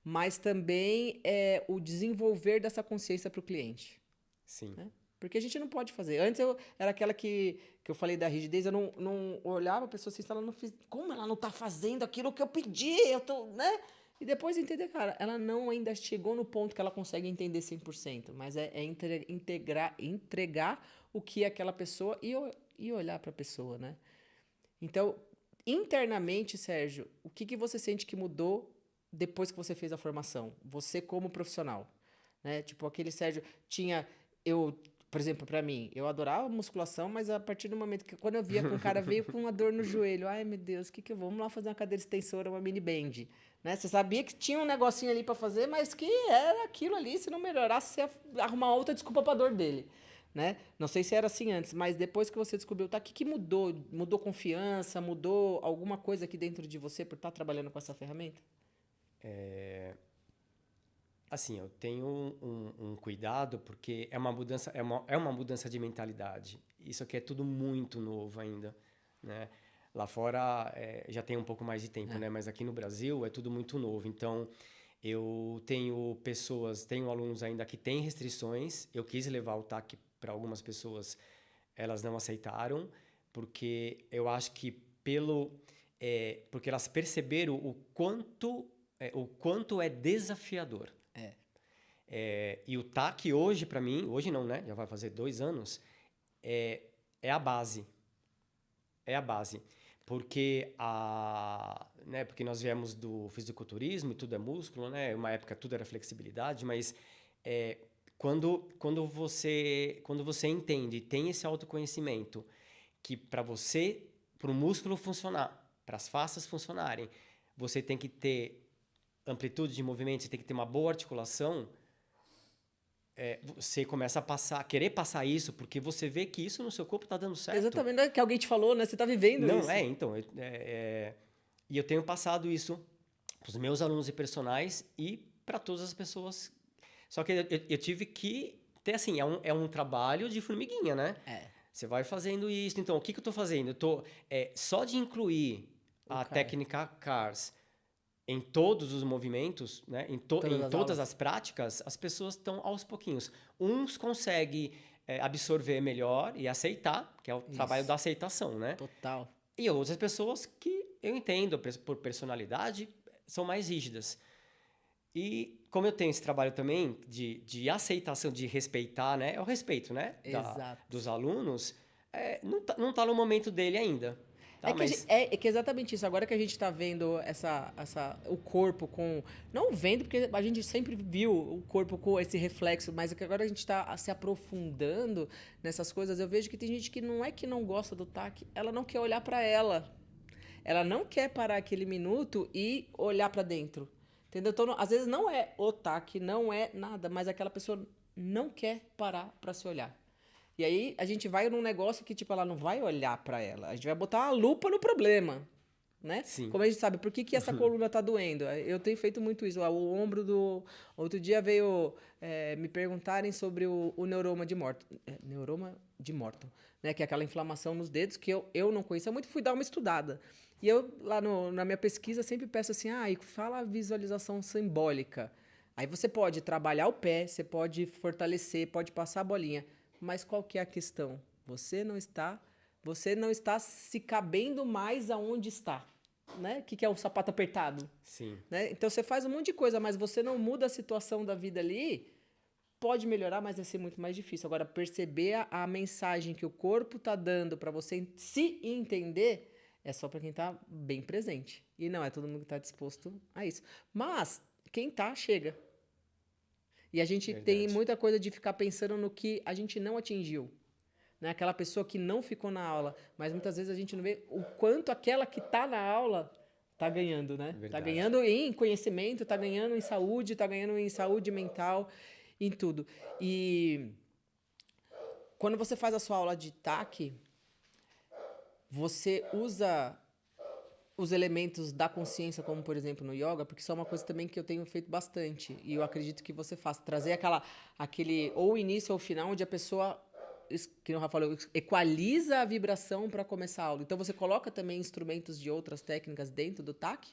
Speaker 1: mas também o desenvolver dessa consciência para o cliente.
Speaker 2: Sim.
Speaker 1: Né? Porque a gente não pode fazer. Antes eu era aquela que eu falei da rigidez, eu não olhava a pessoa assim, se ela não fez, como ela não está fazendo aquilo que eu pedi, né? E depois entender, cara, ela não ainda chegou no ponto que ela consegue entender 100%, mas entregar o que é aquela pessoa e olhar para a pessoa, né? Então, internamente, Sérgio, o que você sente que mudou depois que você fez a formação? Você como profissional, né? Tipo, aquele Sérgio por exemplo, para mim, eu adorava musculação, mas a partir do momento que quando eu via que um cara veio com uma dor no joelho, ai meu Deus, que eu vou? Vamos lá fazer uma cadeira extensora, uma mini band, né? Você sabia que tinha um negocinho ali para fazer, mas que era aquilo ali, se não melhorasse, você ia arrumar outra desculpa para dor dele, né? Não sei se era assim antes, mas depois que você descobriu, tá, o que mudou? Mudou confiança? Mudou alguma coisa aqui dentro de você por estar trabalhando com essa ferramenta?
Speaker 2: Assim, eu tenho um cuidado porque é uma mudança de mentalidade. Isso aqui é tudo muito novo ainda, né? Lá fora já tem um pouco mais de tempo, né? Mas aqui no Brasil é tudo muito novo. Então, eu tenho alunos ainda que têm restrições. Eu quis levar o TAC para algumas pessoas, elas não aceitaram, porque eu acho que porque elas perceberam o quanto é desafiador. E o TAC hoje, para mim, hoje não, né? Já vai fazer 2 anos, é a base. É a base. Porque, né, porque nós viemos do fisiculturismo e tudo é músculo, né? Uma época tudo era flexibilidade, mas quando você entende, tem esse autoconhecimento, que para o músculo funcionar, para as fascias funcionarem, você tem que ter amplitude de movimento, você tem que ter uma boa articulação. Você começa a querer passar isso, porque você vê que isso no seu corpo está dando certo.
Speaker 1: Exatamente, não é que alguém te falou, né? Você está vivendo isso.
Speaker 2: Não, então. E eu tenho passado isso para os meus alunos e personagens e para todas as pessoas. Só que eu tive que ter, assim, é um trabalho de formiguinha, né? Você vai fazendo isso. Então, o que eu estou fazendo? Eu estou só de incluir a técnica CARS em todos os movimentos, né? em todas as práticas, as pessoas estão aos pouquinhos. Uns conseguem absorver melhor e aceitar, que é o trabalho da aceitação, né?
Speaker 1: Total.
Speaker 2: E outras pessoas que eu entendo, por personalidade, são mais rígidas. E como eu tenho esse trabalho também de aceitação, de respeitar, né? É o respeito, né? Dos alunos, não tá no momento dele ainda. Tá,
Speaker 1: que é exatamente isso. Agora que a gente está vendo o corpo com... Não vendo, porque a gente sempre viu o corpo com esse reflexo, mas que agora a gente está se aprofundando nessas coisas. Eu vejo que tem gente que não é que não gosta do TAC, ela não quer olhar para ela. Ela não quer parar aquele minuto e olhar para dentro. Entendeu? Então, às vezes não é o TAC, não é nada, mas aquela pessoa não quer parar para se olhar. E aí a gente vai num negócio que, tipo, ela não vai olhar para ela. A gente vai botar uma lupa no problema, né?
Speaker 2: Sim.
Speaker 1: Como a gente sabe, por que essa coluna tá doendo? Eu tenho feito muito isso. O ombro do... Outro dia veio me perguntarem sobre o neuroma de Morton. Neuroma de Morton, né? Que é aquela inflamação nos dedos que eu não conhecia muito, fui dar uma estudada. E eu, lá na minha pesquisa, sempre peço assim, fala a visualização simbólica. Aí você pode trabalhar o pé, você pode fortalecer, pode passar a bolinha. Mas qual que é a questão? Você não está se cabendo mais aonde está, né? O que é o sapato apertado?
Speaker 2: Sim.
Speaker 1: Né? Então você faz um monte de coisa, mas você não muda a situação da vida ali, pode melhorar, mas vai ser muito mais difícil. Agora, perceber a mensagem que o corpo está dando para você se entender é só para quem está bem presente. E não é todo mundo que está disposto a isso. Mas quem tá, chega. E a gente tem muita coisa de ficar pensando no que a gente não atingiu. Né? Aquela pessoa que não ficou na aula. Mas muitas vezes a gente não vê o quanto aquela que está na aula está ganhando, né? Está ganhando em conhecimento, está ganhando em saúde, está ganhando em saúde mental, em tudo. E quando você faz a sua aula de TAC, você usa os elementos da consciência, como, por exemplo, no yoga, porque isso é uma coisa também que eu tenho feito bastante. E eu acredito que você faça. Trazer aquele ou o início ou o final, onde a pessoa, que o Rafa falou, equaliza a vibração para começar a aula. Então, você coloca também instrumentos de outras técnicas dentro do TAC?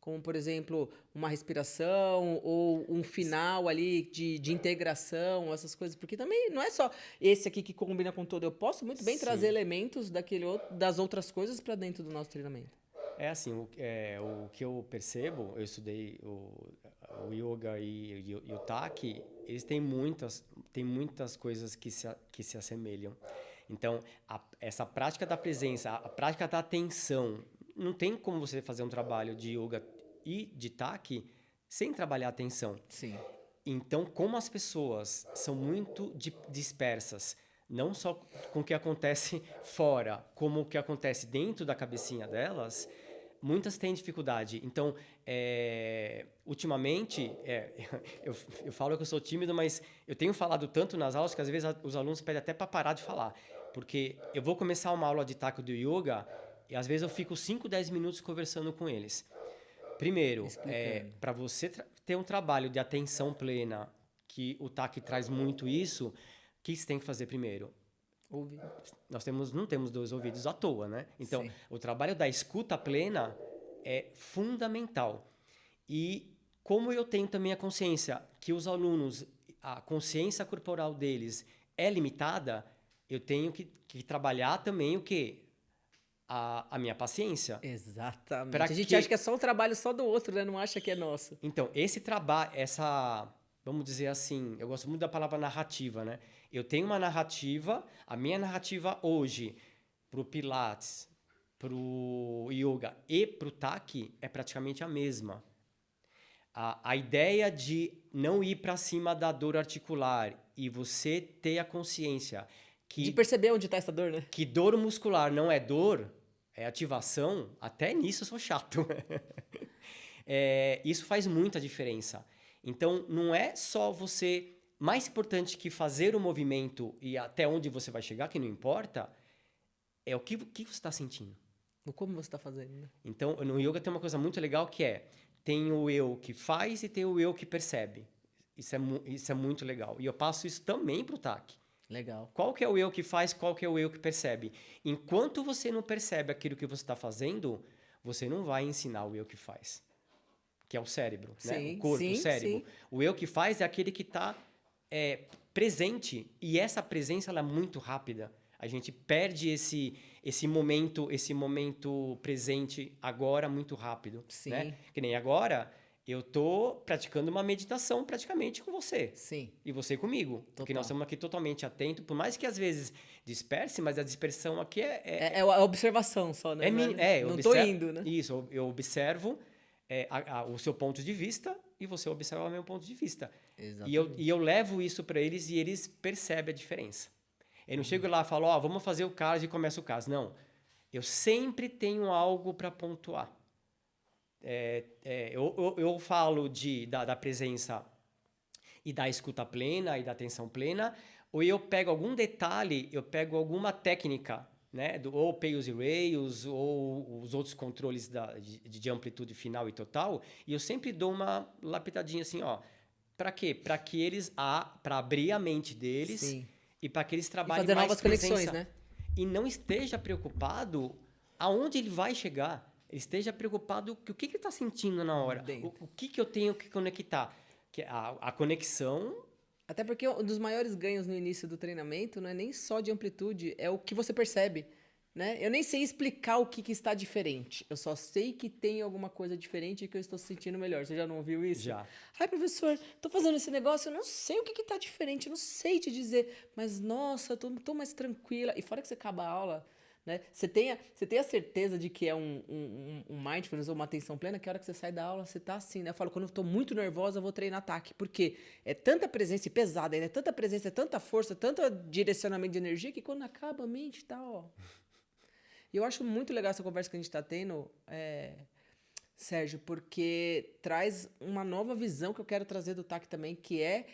Speaker 1: como, por exemplo, uma respiração ou um final ali de integração, essas coisas. Porque também não é só esse aqui que combina com todo. Eu posso muito bem trazer elementos das outras coisas para dentro do nosso treinamento.
Speaker 2: É assim, o que eu percebo, eu estudei o yoga e o Taki, eles têm muitas coisas que se assemelham. Então, essa prática da presença, a prática da atenção, não tem como você fazer um trabalho de yoga e de Taki sem trabalhar a atenção.
Speaker 1: Sim.
Speaker 2: Então, como as pessoas são muito dispersas, não só com o que acontece fora, como o que acontece dentro da cabecinha delas, muitas têm dificuldade. Então, ultimamente, eu falo que eu sou tímido, mas eu tenho falado tanto nas aulas que às vezes os alunos pedem até para parar de falar. Porque eu vou começar uma aula de Taki do yoga e às vezes eu fico 5, 10 minutos conversando com eles. Primeiro, para você ter um trabalho de atenção plena, que o Taki traz muito isso, o que você tem que fazer primeiro?
Speaker 1: Ouvir.
Speaker 2: Nós não temos 2 ouvidos à toa, né? Então,
Speaker 1: Sim.
Speaker 2: o trabalho da escuta plena é fundamental. E como eu tenho também a consciência que os alunos, a consciência corporal deles é limitada, eu tenho que trabalhar também o quê? A minha paciência.
Speaker 1: Exatamente. A gente acha que é só um trabalho só do outro, né? Não acha que é nosso.
Speaker 2: Então, esse trabalho, vamos dizer assim, eu gosto muito da palavra narrativa, né? Eu tenho uma narrativa, a minha narrativa hoje, pro Pilates, pro Yoga e pro Taki é praticamente a mesma. A ideia de não ir para cima da dor articular e você ter a consciência
Speaker 1: de perceber onde está essa dor, né?
Speaker 2: Que dor muscular não é dor, é ativação, até nisso eu sou chato. Isso faz muita diferença. Então, não é só você... Mais importante que fazer o movimento e até onde você vai chegar, que não importa, é o que você está sentindo.
Speaker 1: O como você está fazendo, né?
Speaker 2: Então, no yoga tem uma coisa muito legal que tem o eu que faz e tem o eu que percebe. Isso é muito legal. E eu passo isso também para o Taki.
Speaker 1: Legal.
Speaker 2: Qual que é o eu que faz, qual que é o eu que percebe? Enquanto você não percebe aquilo que você está fazendo, você não vai ensinar o eu que faz. Que é o cérebro,
Speaker 1: sim,
Speaker 2: né? O corpo,
Speaker 1: sim,
Speaker 2: o cérebro.
Speaker 1: Sim.
Speaker 2: O eu que faz é aquele que está presente. E essa presença ela é muito rápida. A gente perde esse momento presente agora muito rápido.
Speaker 1: Sim.
Speaker 2: Né? Que nem agora... Eu tô praticando uma meditação praticamente com você.
Speaker 1: Sim.
Speaker 2: E você comigo. Total. Porque nós estamos aqui totalmente atentos. Por mais que às vezes disperse, mas a dispersão aqui
Speaker 1: é a observação só, né? Não tô indo, né?
Speaker 2: Isso, eu observo o seu ponto de vista e você observa o meu ponto de vista.
Speaker 1: Exatamente.
Speaker 2: E eu levo isso para eles e eles percebem a diferença. Eu não chego lá e falo, vamos fazer o caso e começa o caso. Não. Eu sempre tenho algo para pontuar. Eu falo da presença e da escuta plena e da atenção plena, ou eu pego algum detalhe, eu pego alguma técnica, né, ou Pales e Rails, ou os outros controles de amplitude final e total, e eu sempre dou uma lapidadinha assim, para quê? Para que eles, para abrir a mente deles. Sim. E para que eles trabalhem
Speaker 1: e fazer
Speaker 2: mais
Speaker 1: novas conexões, né?
Speaker 2: E não esteja preocupado aonde ele vai chegar. Esteja preocupado com o que ele está sentindo na hora. O que eu tenho que conectar. Que a conexão...
Speaker 1: Até porque um dos maiores ganhos no início do treinamento não é nem só de amplitude, é o que você percebe. Né? Eu nem sei explicar o que está diferente. Eu só sei que tem alguma coisa diferente e que eu estou sentindo melhor. Você já não ouviu isso?
Speaker 2: Já.
Speaker 1: Ai, professor, estou fazendo esse negócio, eu não sei o que está diferente, eu não sei te dizer. Mas, nossa, estou mais tranquila. E fora que você acaba a aula... Né? Você tem a certeza de que é um mindfulness ou uma atenção plena, que a hora que você sai da aula, você tá assim, né? Eu falo, quando eu tô muito nervosa, eu vou treinar Taki. Porque é tanta presença, e pesada, é tanta presença, é tanta força, tanto direcionamento de energia, que quando acaba a mente tá, ó. E eu acho muito legal essa conversa que a gente tá tendo, Sérgio, porque traz uma nova visão que eu quero trazer do Taki também, que é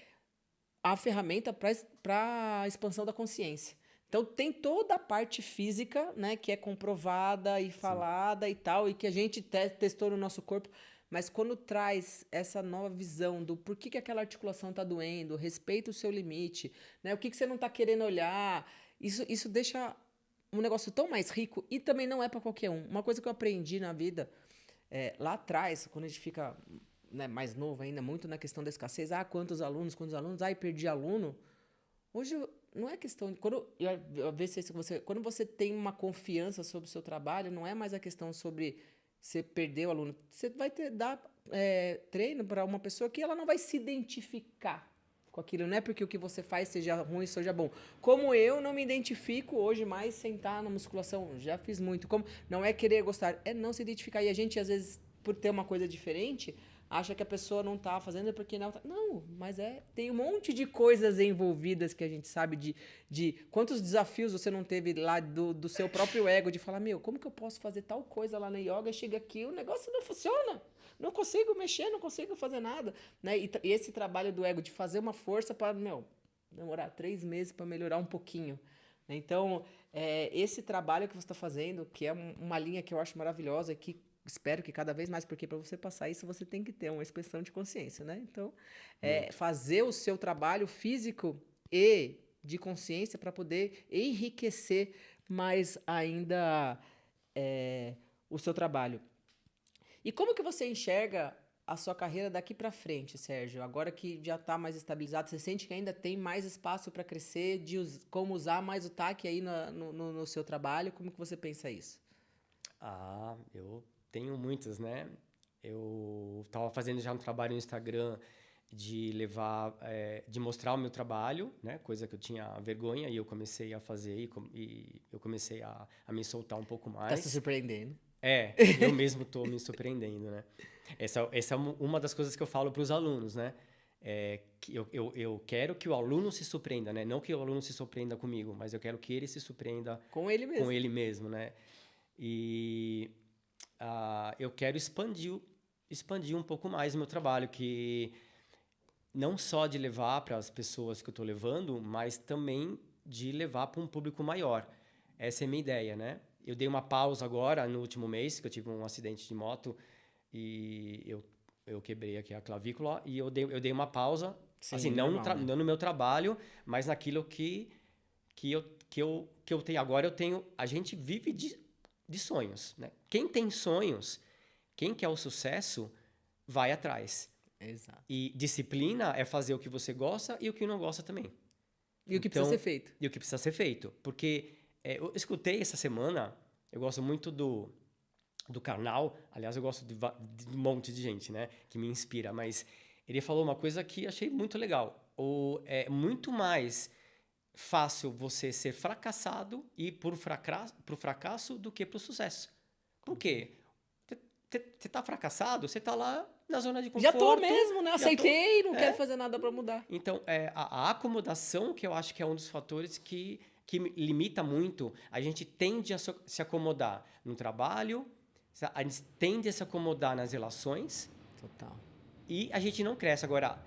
Speaker 1: a ferramenta para a expansão da consciência. Então, tem toda a parte física, né, que é comprovada e falada. Sim. E tal, e que a gente testou no nosso corpo, mas quando traz essa nova visão do por que aquela articulação está doendo, respeita o seu limite, né, o que você não está querendo olhar, isso deixa um negócio tão mais rico e também não é para qualquer um. Uma coisa que eu aprendi na vida lá atrás, quando a gente fica, né, mais novo ainda, muito na questão da escassez, quantos alunos, perdi aluno. Hoje não é questão de, quando você tem uma confiança sobre o seu trabalho, não é mais a questão sobre você perder o aluno. Você vai dar treino para uma pessoa que ela não vai se identificar com aquilo, não é porque o que você faz seja ruim, seja bom. Como eu não me identifico hoje mais sentar na musculação, já fiz muito. Como não é querer gostar, é não se identificar. E a gente, às vezes, por ter uma coisa diferente, acha que a pessoa não tá fazendo porque não tá. Não, mas tem um monte de coisas envolvidas que a gente sabe de quantos desafios você não teve lá do seu próprio ego, de falar, como que eu posso fazer tal coisa lá na yoga, chega aqui, o negócio não funciona. Não consigo mexer, não consigo fazer nada. Né? E esse trabalho do ego de fazer uma força para, demorar 3 meses para melhorar um pouquinho. Então, esse trabalho que você está fazendo, que é uma linha que eu acho maravilhosa, que espero que cada vez mais, porque para você passar isso, você tem que ter uma expressão de consciência, né? Então, fazer o seu trabalho físico e de consciência para poder enriquecer mais ainda o seu trabalho. E como que você enxerga a sua carreira daqui para frente, Sérgio? Agora que já está mais estabilizado, você sente que ainda tem mais espaço para crescer, como usar mais o TAC aí no seu trabalho? Como que você pensa isso?
Speaker 2: Eu tenho muitas, né? Eu estava fazendo já um trabalho no Instagram de de mostrar o meu trabalho, né? Coisa que eu tinha vergonha e eu comecei a fazer e eu comecei a me soltar um pouco mais.
Speaker 1: Tá se surpreendendo.
Speaker 2: Eu mesmo estou me surpreendendo, né? Essa é uma das coisas que eu falo para os alunos, né? Que eu quero que o aluno se surpreenda, né? Não que o aluno se surpreenda comigo, mas eu quero que ele se surpreenda
Speaker 1: com ele
Speaker 2: mesmo, né? E eu quero expandir um pouco mais o meu trabalho, que não só de levar para as pessoas que eu estou levando, mas também de levar para um público maior. Essa é a minha ideia, né? Eu dei uma pausa agora, no último mês, que eu tive um acidente de moto e eu quebrei aqui a clavícula e eu dei uma pausa.
Speaker 1: Sim,
Speaker 2: assim,
Speaker 1: normal,
Speaker 2: não no meu trabalho, mas naquilo que eu tenho. Agora a gente vive de sonhos, né? Quem tem sonhos, quem quer o sucesso, vai atrás.
Speaker 1: Exato.
Speaker 2: E disciplina é fazer o que você gosta e o que não gosta também.
Speaker 1: E o que precisa ser feito.
Speaker 2: E o que precisa ser feito. Porque eu escutei essa semana, eu gosto muito do Karnal, aliás, eu gosto de um monte de gente, né, que me inspira, mas ele falou uma coisa que achei muito legal. É muito mais fácil você ser fracassado e ir pro fracasso do que pro sucesso. Por quê? Você tá fracassado, você tá lá na zona de conforto.
Speaker 1: Já tô mesmo, né? Aceitei, não quero fazer nada para mudar.
Speaker 2: Então, a acomodação, que eu acho que é um dos fatores que limita muito, a gente tende a se acomodar no trabalho, a gente tende a se acomodar nas relações.
Speaker 1: Total.
Speaker 2: E a gente não cresce. Agora,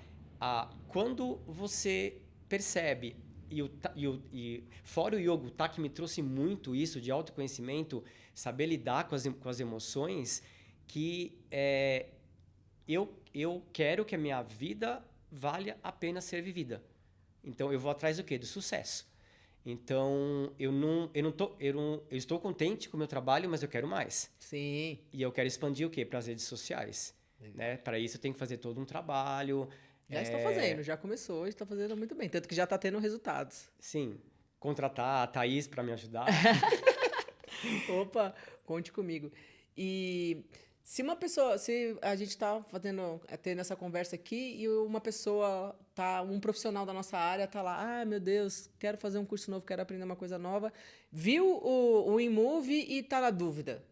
Speaker 2: quando você percebe, e fora o yoga, o TAC me trouxe muito isso de autoconhecimento, saber lidar com as emoções, que eu quero que a minha vida valha a pena ser vivida. Então, eu vou atrás do quê? Do sucesso. Então, eu estou contente com o meu trabalho, mas eu quero mais.
Speaker 1: Sim.
Speaker 2: E eu quero expandir o quê? Para as redes sociais. Né? Para isso, eu tenho que fazer todo um trabalho.
Speaker 1: Já está fazendo, já começou, está fazendo muito bem. Tanto que já está tendo resultados.
Speaker 2: Sim. Contratar a Thaís para me ajudar.
Speaker 1: Opa, conte comigo. E se a gente está tendo essa conversa aqui e uma pessoa, um profissional da nossa área tá lá, meu Deus, quero fazer um curso novo, quero aprender uma coisa nova, viu o InMove e tá na dúvida.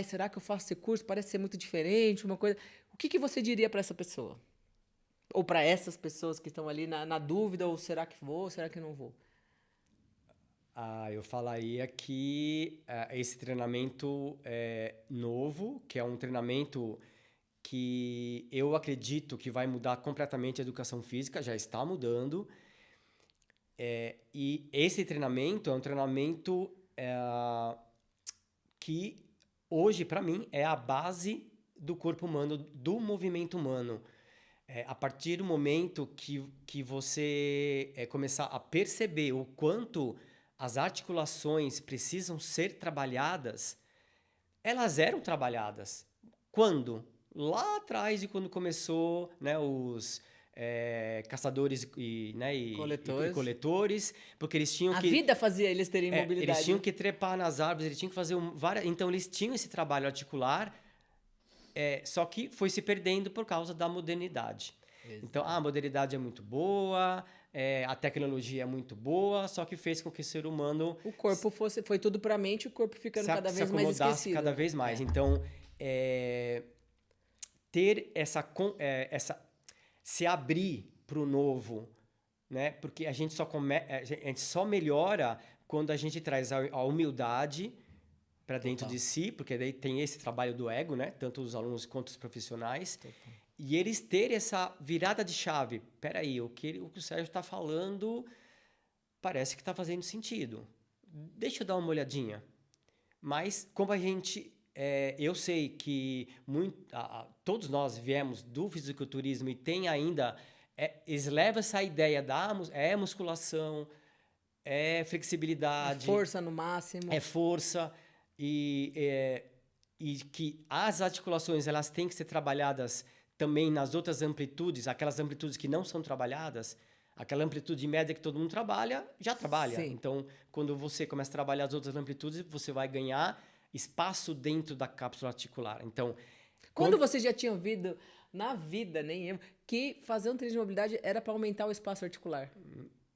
Speaker 1: Será que eu faço esse curso? Parece ser muito diferente, uma coisa. O que você diria para essa pessoa? Ou para essas pessoas que estão ali na dúvida, ou será que vou, será que não vou?
Speaker 2: Eu falaria que esse treinamento novo, que é um treinamento que eu acredito que vai mudar completamente a educação física, já está mudando. E esse treinamento é um treinamento que hoje, para mim, é a base do corpo humano, do movimento humano. A partir do momento que você começar a perceber o quanto as articulações precisam ser trabalhadas, elas eram trabalhadas. Quando? Lá atrás de quando começou, né, os caçadores e coletores, porque eles tinham
Speaker 1: A
Speaker 2: que...
Speaker 1: vida fazia eles terem mobilidade.
Speaker 2: Eles tinham que trepar nas árvores, eles tinham que fazer então eles tinham esse trabalho articular, só que foi se perdendo por causa da modernidade. Exato. Então, a modernidade é muito boa, a tecnologia é muito boa, só que fez com que o ser humano...
Speaker 1: O corpo foi tudo para a mente, o corpo ficando cada vez mais esquecido.
Speaker 2: Cada vez mais. Então, ter essa se abrir para o novo, né? Porque a gente só melhora quando a gente traz a humildade para dentro de si, porque daí tem esse trabalho do ego, né? Tanto os alunos quanto os profissionais. Total. E eles terem essa virada de chave. Peraí, o que o Sérgio está falando parece que está fazendo sentido. Deixa eu dar uma olhadinha. Mas como a gente... eu sei que todos nós viemos do fisiculturismo e tem ainda... eles levam essa ideia da musculação, flexibilidade...
Speaker 1: força no máximo.
Speaker 2: Força. E que as articulações elas têm que ser trabalhadas também nas outras amplitudes, aquelas amplitudes que não são trabalhadas, aquela amplitude média que todo mundo trabalha, já trabalha. Sim. Então, quando você começa a trabalhar as outras amplitudes, você vai ganhar espaço dentro da cápsula articular. Então,
Speaker 1: quando você já tinha ouvido, na vida, nem eu, que fazer um treino de mobilidade era para aumentar o espaço articular?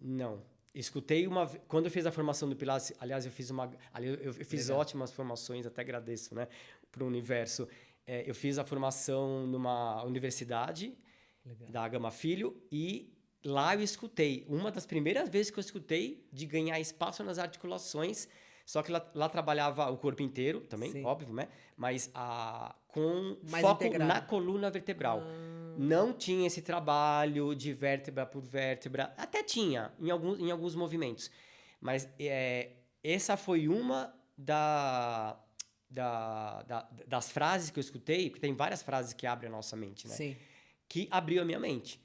Speaker 2: Não. Escutei quando eu fiz a formação do Pilates, aliás, eu fiz ótimas formações, até agradeço, né, para o universo. Eu fiz a formação numa universidade da Gama Filho e lá eu escutei, uma das primeiras vezes que eu escutei de ganhar espaço nas articulações, só que lá trabalhava o corpo inteiro também, sim, óbvio, né? Mas com mais foco integrado na coluna vertebral. Não tinha esse trabalho de vértebra por vértebra. Até tinha, em alguns movimentos. Mas essa foi uma das frases que eu escutei, porque tem várias frases que abrem a nossa mente, né?
Speaker 1: Sim.
Speaker 2: Que abriu a minha mente.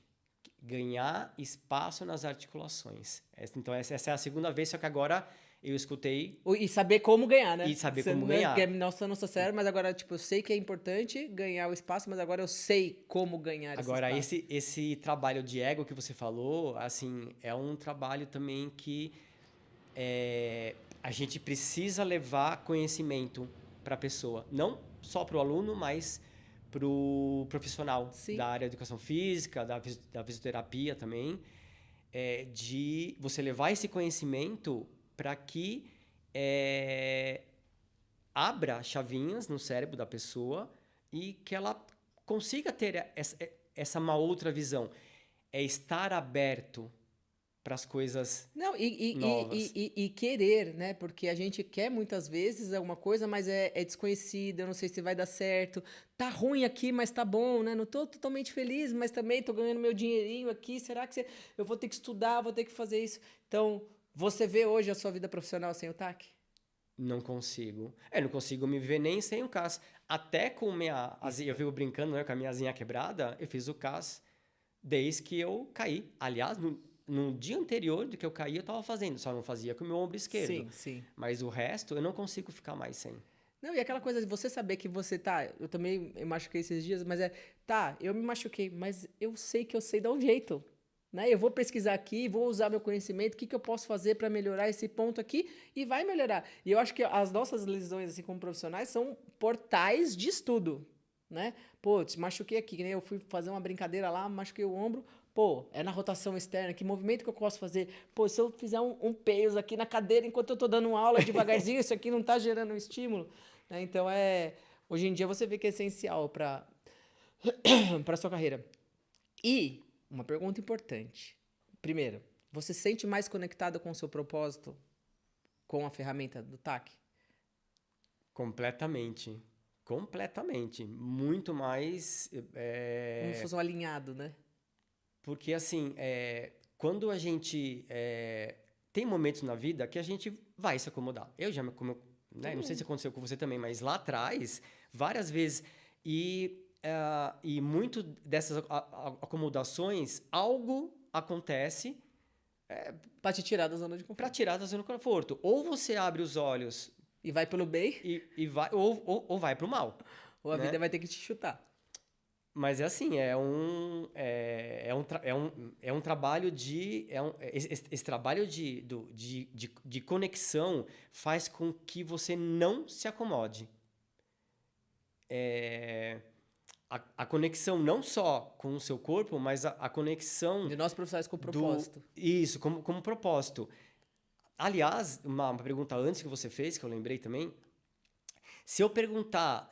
Speaker 2: Ganhar espaço nas articulações. Então, essa é a segunda vez, só que agora eu escutei...
Speaker 1: E saber como ganhar, né?
Speaker 2: E saber como ganhar.
Speaker 1: Nossa, não sou sério, mas agora, tipo, eu sei que é importante ganhar o espaço, mas agora eu sei como ganhar
Speaker 2: agora,
Speaker 1: esse espaço.
Speaker 2: Esse trabalho de ego que você falou, assim, é um trabalho também que a gente precisa levar conhecimento para a pessoa. Não só para o aluno, mas para o profissional. Sim. Da área de educação física, da fisioterapia também. De você levar esse conhecimento para que abra chavinhas no cérebro da pessoa e que ela consiga ter essa uma outra visão. É estar aberto para as coisas novas.
Speaker 1: E querer, né? Porque a gente quer muitas vezes alguma coisa, mas é desconhecida, eu não sei se vai dar certo. Tá ruim aqui, mas tá bom, né? Não tô totalmente feliz, mas também tô ganhando meu dinheirinho aqui. Será que eu vou ter que estudar, vou ter que fazer isso? Então, você vê hoje a sua vida profissional sem o TAC?
Speaker 2: Não consigo. Não consigo me ver nem sem o CAS. Até com eu vivo brincando, né, com a minha asinha quebrada, eu fiz o CAS desde que eu caí. Aliás, no dia anterior do que eu caí, eu estava fazendo. Só não fazia com o meu ombro esquerdo.
Speaker 1: Sim, sim.
Speaker 2: Mas o resto, eu não consigo ficar mais sem.
Speaker 1: Não, e aquela coisa de você saber que você eu também me machuquei esses dias, mas eu me machuquei, mas eu sei que eu sei dar um jeito. Né? Eu vou pesquisar aqui, vou usar meu conhecimento, o que eu posso fazer para melhorar esse ponto aqui e vai melhorar. E eu acho que as nossas lesões, assim como profissionais, são portais de estudo, né? Pô, te machuquei aqui, né? Eu fui fazer uma brincadeira lá, machuquei o ombro, pô, é na rotação externa, que movimento que eu posso fazer? Pô, se eu fizer um peso aqui na cadeira enquanto eu tô dando aula devagarzinho, isso aqui não tá gerando um estímulo, né? Então, hoje em dia você vê que é essencial para a sua carreira. E uma pergunta importante. Primeiro, você se sente mais conectado com o seu propósito com a ferramenta do TAC?
Speaker 2: Completamente. Completamente. Muito mais...
Speaker 1: Como se fosse um alinhado, né?
Speaker 2: Porque, assim, quando a gente... tem momentos na vida que a gente vai se acomodar. Eu já me acomodei, né? Não sei se aconteceu com você também, mas lá atrás, várias vezes... E muito dessas acomodações, algo acontece...
Speaker 1: para te tirar da zona de conforto.
Speaker 2: Para tirar da zona de conforto. Ou você abre os olhos...
Speaker 1: E vai pelo bem.
Speaker 2: E vai, ou vai para o mal.
Speaker 1: ou a
Speaker 2: né?
Speaker 1: vida vai ter que te chutar.
Speaker 2: Mas é assim, é um trabalho de... Esse trabalho de conexão faz com que você não se acomode. A conexão não só com o seu corpo, mas a conexão...
Speaker 1: De nós profissionais com propósito.
Speaker 2: Isso, como propósito. Aliás, uma pergunta antes que você fez, que eu lembrei também. Se eu perguntar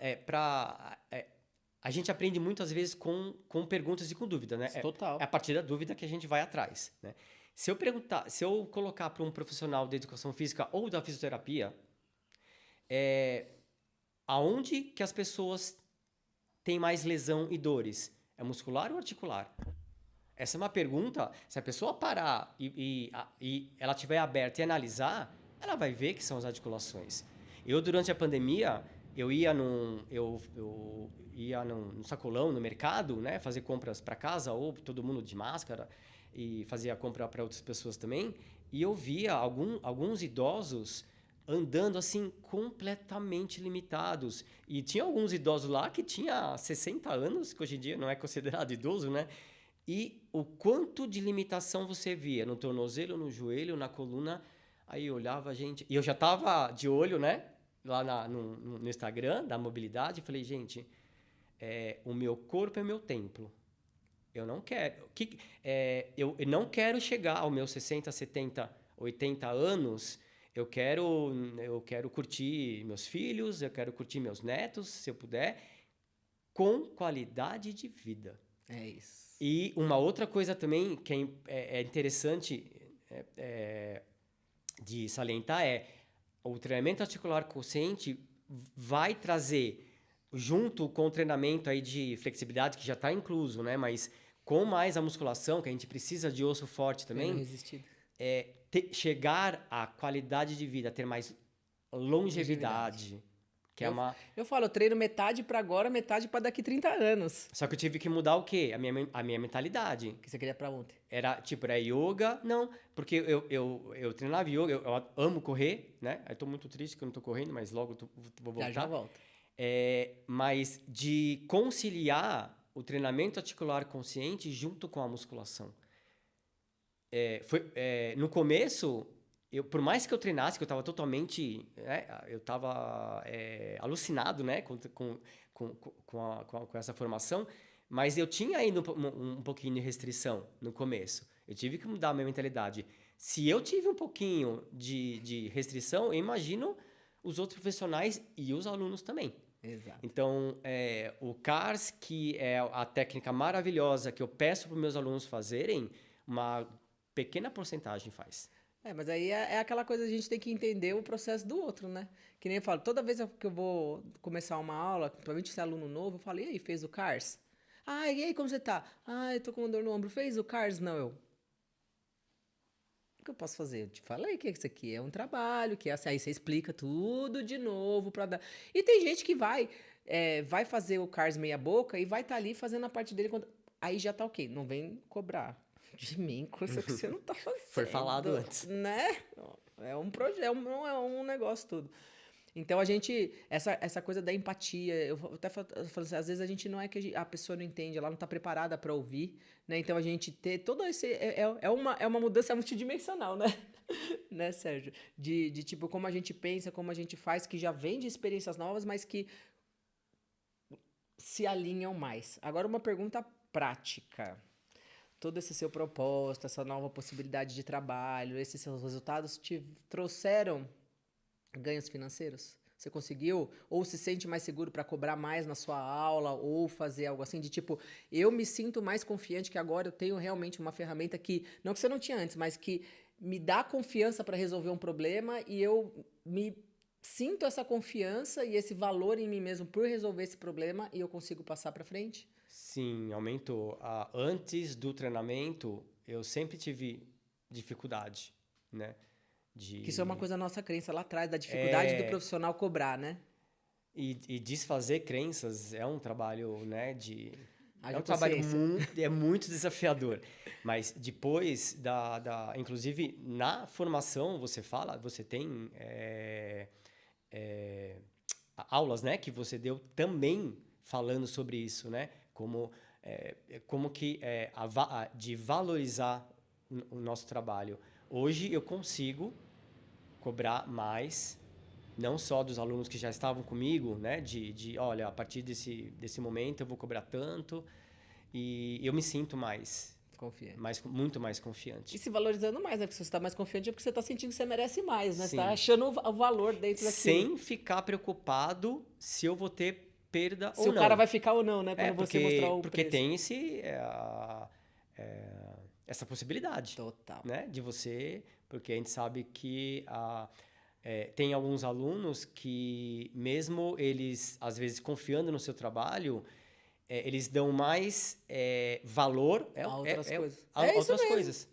Speaker 2: a gente aprende muitas vezes com perguntas e com dúvida, né?
Speaker 1: Total.
Speaker 2: É a partir da dúvida que a gente vai atrás, né? Se eu colocar para um profissional da educação física ou da fisioterapia, aonde que as pessoas têm mais lesão e dores? É muscular ou articular? Essa é uma pergunta, se a pessoa parar e ela estiver aberta e analisar, ela vai ver que são as articulações. Durante a pandemia, eu ia num sacolão, no mercado, né, fazer compras para casa, ou todo mundo de máscara, e fazia compra para outras pessoas também, e eu via alguns idosos andando assim completamente limitados. E tinha alguns idosos lá que tinha 60 anos, que hoje em dia não é considerado idoso, né? E o quanto de limitação você via no tornozelo, no joelho, na coluna. Aí eu olhava a gente... E eu já estava de olho, né? Lá no Instagram, da mobilidade. Falei, gente, o meu corpo é meu templo. Eu não quero... eu não quero chegar aos meus 60, 70, 80 anos. Eu quero curtir meus filhos, eu quero curtir meus netos, se eu puder, com qualidade de vida.
Speaker 1: É isso.
Speaker 2: E uma outra coisa também que é interessante de salientar o treinamento articular consciente vai trazer, junto com o treinamento aí de flexibilidade, que já está incluso, né? Mas com mais a musculação, que a gente precisa de osso forte também, chegar à qualidade de vida, ter mais longevidade. Que
Speaker 1: eu falo, eu treino metade para agora, metade para daqui 30 anos.
Speaker 2: Só que eu tive que mudar o quê? A minha mentalidade.
Speaker 1: O que você queria para ontem?
Speaker 2: Era yoga, não, porque eu treinava yoga, eu amo correr, né? Eu tô muito triste que eu não tô correndo, mas logo vou voltar.
Speaker 1: Já volto.
Speaker 2: Mas de conciliar o treinamento articular consciente junto com a musculação. No começo, por mais que eu treinasse, que eu estava totalmente... eu estava alucinado, né, com essa formação, mas eu tinha ainda um pouquinho de restrição no começo. Eu tive que mudar a minha mentalidade. Se eu tive um pouquinho de restrição, eu imagino os outros profissionais e os alunos também.
Speaker 1: Exato.
Speaker 2: Então, o CARS, que é a técnica maravilhosa que eu peço para os meus alunos fazerem, uma pequena porcentagem faz.
Speaker 1: Mas aí é aquela coisa, a gente tem que entender o processo do outro, né? Que nem eu falo, toda vez que eu vou começar uma aula, principalmente se é aluno novo, eu falo, e aí, fez o CARS? Ah, e aí, como você tá? Ah, eu tô com dor no ombro. Fez o CARS? Não, o que eu posso fazer? Eu te falei que isso aqui é um trabalho, que assim, aí você explica tudo de novo para dar. E tem gente que vai fazer o CARS meia boca e vai estar ali fazendo a parte dele. Aí já tá ok, não vem cobrar de mim coisa que você não tá fazendo.
Speaker 2: Foi falado antes.
Speaker 1: Né? É um projeto, não é um negócio todo. Então, a gente... Essa coisa da empatia... Eu até falo assim, às vezes a gente não é que a pessoa não entende, ela não está preparada para ouvir, né? Então, a gente ter todo esse... É uma mudança multidimensional, né? Né, Sérgio? De tipo, como a gente pensa, como a gente faz, que já vem de experiências novas, mas que se alinham mais. Agora, uma pergunta prática. Todo esse seu propósito, essa nova possibilidade de trabalho, esses seus resultados te trouxeram ganhos financeiros? Você conseguiu? Ou se sente mais seguro para cobrar mais na sua aula? Ou fazer algo assim de tipo, eu me sinto mais confiante que agora eu tenho realmente uma ferramenta que, não que você não tinha antes, mas que me dá confiança para resolver um problema e eu me sinto essa confiança e esse valor em mim mesmo por resolver esse problema e eu consigo passar para frente?
Speaker 2: Sim, aumentou. Antes do treinamento, eu sempre tive dificuldade, né?
Speaker 1: Que isso é uma coisa da nossa crença lá atrás, da dificuldade do profissional cobrar, né?
Speaker 2: E desfazer crenças é um trabalho, né,
Speaker 1: Haja
Speaker 2: é um trabalho
Speaker 1: consciência.
Speaker 2: muito desafiador. Mas depois inclusive na formação você tem aulas, né, que você deu também falando sobre isso, né? Como que de valorizar o nosso trabalho. Hoje eu consigo cobrar mais, não só dos alunos que já estavam comigo, né? Olha, a partir desse momento eu vou cobrar tanto, e eu me sinto
Speaker 1: Confiante.
Speaker 2: muito mais confiante.
Speaker 1: E se valorizando mais, né? Porque se você está mais confiante é porque você está sentindo que você merece mais, né? Você
Speaker 2: Sim.
Speaker 1: está achando o valor dentro daquilo.
Speaker 2: Sem ficar preocupado se eu vou ter perda ou
Speaker 1: Se
Speaker 2: não.
Speaker 1: o cara vai ficar ou não, né? Quando você mostrar o
Speaker 2: porque
Speaker 1: preço.
Speaker 2: tem essa possibilidade.
Speaker 1: Total.
Speaker 2: Né? De você... Porque a gente sabe que tem alguns alunos que, mesmo eles, às vezes, confiando no seu trabalho, eles dão mais valor
Speaker 1: a outras coisas.
Speaker 2: a outras coisas.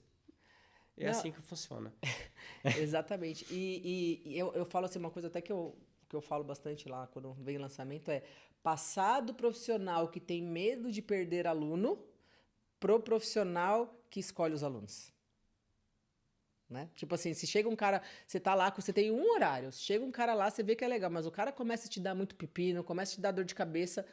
Speaker 2: É
Speaker 1: Não.
Speaker 2: assim que funciona.
Speaker 1: Exatamente. E eu falo assim, uma coisa até que eu falo bastante lá quando vem lançamento passar do profissional que tem medo de perder aluno pro profissional que escolhe os alunos. Né? Tipo assim, se chega um cara, você tá lá, você tem um horário, chega um cara lá, você vê que é legal, mas o cara começa a te dar muito pepino, começa a te dar dor de cabeça,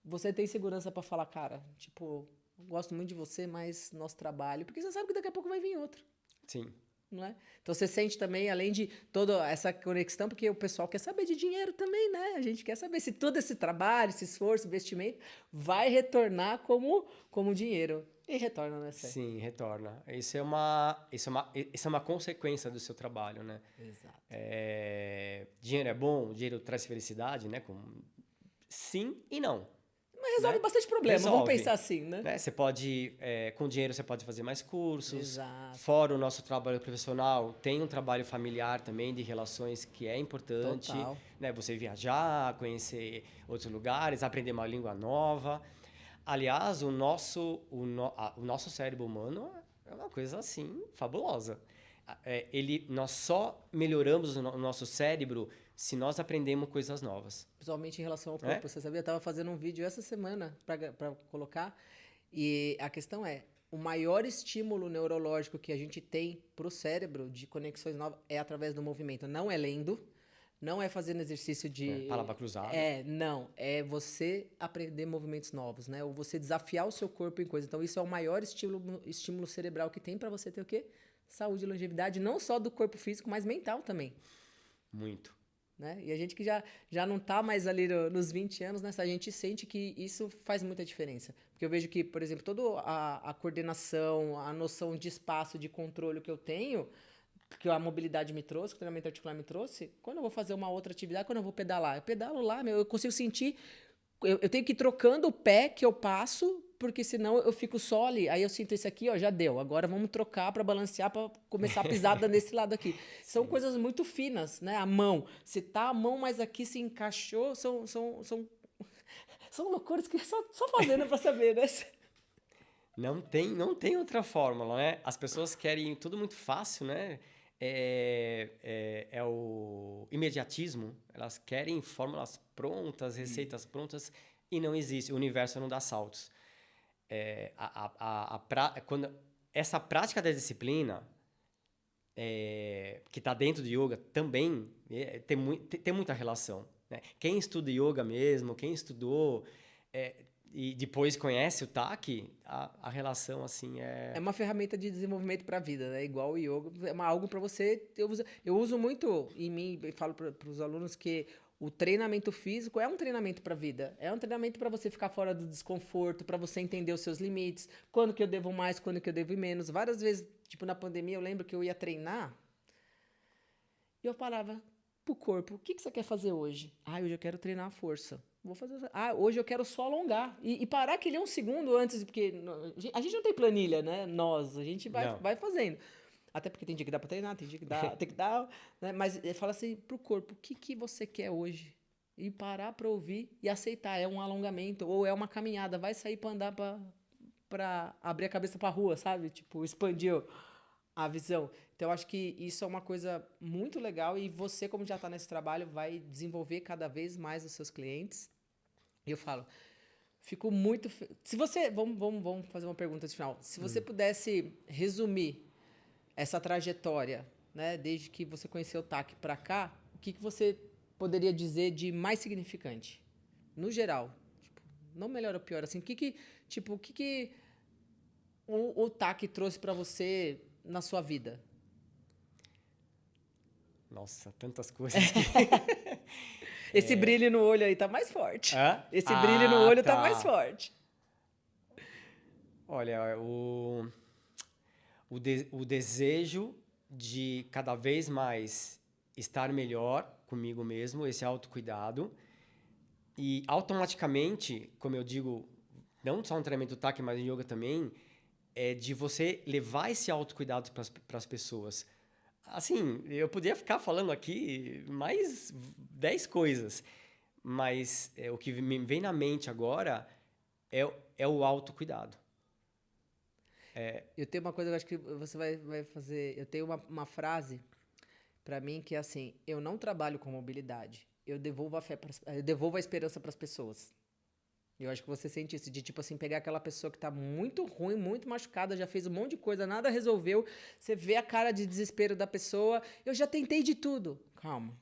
Speaker 1: você tem segurança pra falar, cara, tipo, gosto muito de você, mas nosso trabalho, porque você sabe que daqui a pouco vai vir outro.
Speaker 2: Sim.
Speaker 1: Não é? Então você sente também, além de toda essa conexão, porque o pessoal quer saber de dinheiro também, né? A gente quer saber se todo esse trabalho, esse esforço, investimento vai retornar como dinheiro. E retorna, né, Sérgio?
Speaker 2: Sim, retorna. Isso é uma consequência do seu trabalho, né?
Speaker 1: Exato.
Speaker 2: Dinheiro é bom? Dinheiro traz felicidade, né? Sim e não.
Speaker 1: Mas resolve bastante problema, vamos pensar assim, né?
Speaker 2: Você pode, com dinheiro você pode fazer mais cursos.
Speaker 1: Exato.
Speaker 2: Fora o nosso trabalho profissional, tem um trabalho familiar também de relações que é importante.
Speaker 1: Total.
Speaker 2: Né? Você viajar, conhecer outros lugares, aprender uma língua nova. Aliás, o nosso cérebro humano é uma coisa assim fabulosa. Nós só melhoramos o nosso cérebro se nós aprendemos coisas novas.
Speaker 1: Principalmente em relação ao corpo. Você sabia? Eu estava fazendo um vídeo essa semana para colocar. E a questão o maior estímulo neurológico que a gente tem para o cérebro de conexões novas é através do movimento. Não é lendo, não é fazendo exercício de...
Speaker 2: palavra cruzada.
Speaker 1: Não. É você aprender movimentos novos, né? Ou você desafiar o seu corpo em coisas. Então, isso é o maior estímulo cerebral que tem para você ter o quê? Saúde e longevidade, não só do corpo físico, mas mental também.
Speaker 2: Muito.
Speaker 1: Né? E a gente que já não está mais ali nos 20 anos, né? A gente sente que isso faz muita diferença. Porque eu vejo que, por exemplo, toda a coordenação, a noção de espaço, de controle que eu tenho, que a mobilidade me trouxe, que o treinamento articular me trouxe, quando eu vou fazer uma outra atividade, quando eu vou pedalar, eu pedalo lá, eu consigo sentir... Eu tenho que ir trocando o pé que eu passo, porque senão eu fico só ali. Aí eu sinto esse aqui, ó, já deu. Agora vamos trocar para balancear, para começar a pisada nesse lado aqui. São coisas muito finas, né? A mão. Se tá a mão mais aqui se encaixou, são loucuras que só fazendo para saber, né?
Speaker 2: Não tem outra fórmula, né? As pessoas querem tudo muito fácil, né? É o imediatismo. Elas querem fórmulas prontas, receitas prontas, e não existe. O universo não dá saltos. Quando essa prática da disciplina, que está dentro do yoga, também tem muita relação. Né? Quem estuda yoga mesmo, quem estudou... e depois conhece o TAC, a relação assim é...
Speaker 1: É uma ferramenta de desenvolvimento para a vida, né? Igual o yoga, algo para você... Eu uso muito em mim, e falo para os alunos que o treinamento físico é um treinamento para a vida. É um treinamento para você ficar fora do desconforto, para você entender os seus limites, quando que eu devo mais, quando que eu devo menos. Várias vezes, tipo na pandemia, eu lembro que eu ia treinar e eu falava pro corpo, o que você quer fazer hoje? Hoje eu quero treinar a força. Vou fazer. Hoje eu quero só alongar. E parar aquele um segundo antes, porque a gente não tem planilha, né? A gente vai fazendo. Até porque tem dia que dá pra treinar, tem dia que dá, tem que dar. Né? Mas ele fala assim pro corpo, o que você quer hoje? E parar pra ouvir e aceitar. É um alongamento ou é uma caminhada. Vai sair pra andar pra abrir a cabeça pra rua, sabe? Tipo, expandir a visão. Então, eu acho que isso é uma coisa muito legal e você, como já está nesse trabalho, vai desenvolver cada vez mais os seus clientes. E eu falo, fico muito... Se você... Vamos fazer uma pergunta de final. Se você pudesse resumir essa trajetória, né, desde que você conheceu o TAC para cá, o que você poderia dizer de mais significante? No geral. Tipo, não melhor ou pior, assim. O que o TAC trouxe para você na sua vida?
Speaker 2: Nossa, tantas coisas que...
Speaker 1: Esse brilho no olho aí tá mais forte.
Speaker 2: Hã?
Speaker 1: Esse brilho no olho tá mais
Speaker 2: Tá.
Speaker 1: forte.
Speaker 2: Olha, o desejo de cada vez mais estar melhor comigo mesmo, esse autocuidado. E automaticamente, como eu digo, não só no treinamento do TAC, mas em yoga também, é de você levar esse autocuidado para as pessoas. Assim, eu poderia ficar falando aqui mais 10 coisas, mas o que me vem na mente agora é o autocuidado.
Speaker 1: Eu tenho uma coisa que eu acho que você vai fazer. Eu tenho uma frase para mim que é assim: eu não trabalho com mobilidade, eu devolvo eu devolvo a esperança para as pessoas. Eu acho que você sente isso, de tipo assim, pegar aquela pessoa que tá muito ruim, muito machucada, já fez um monte de coisa, nada resolveu. Você vê a cara de desespero da pessoa. Eu já tentei de tudo. Calma.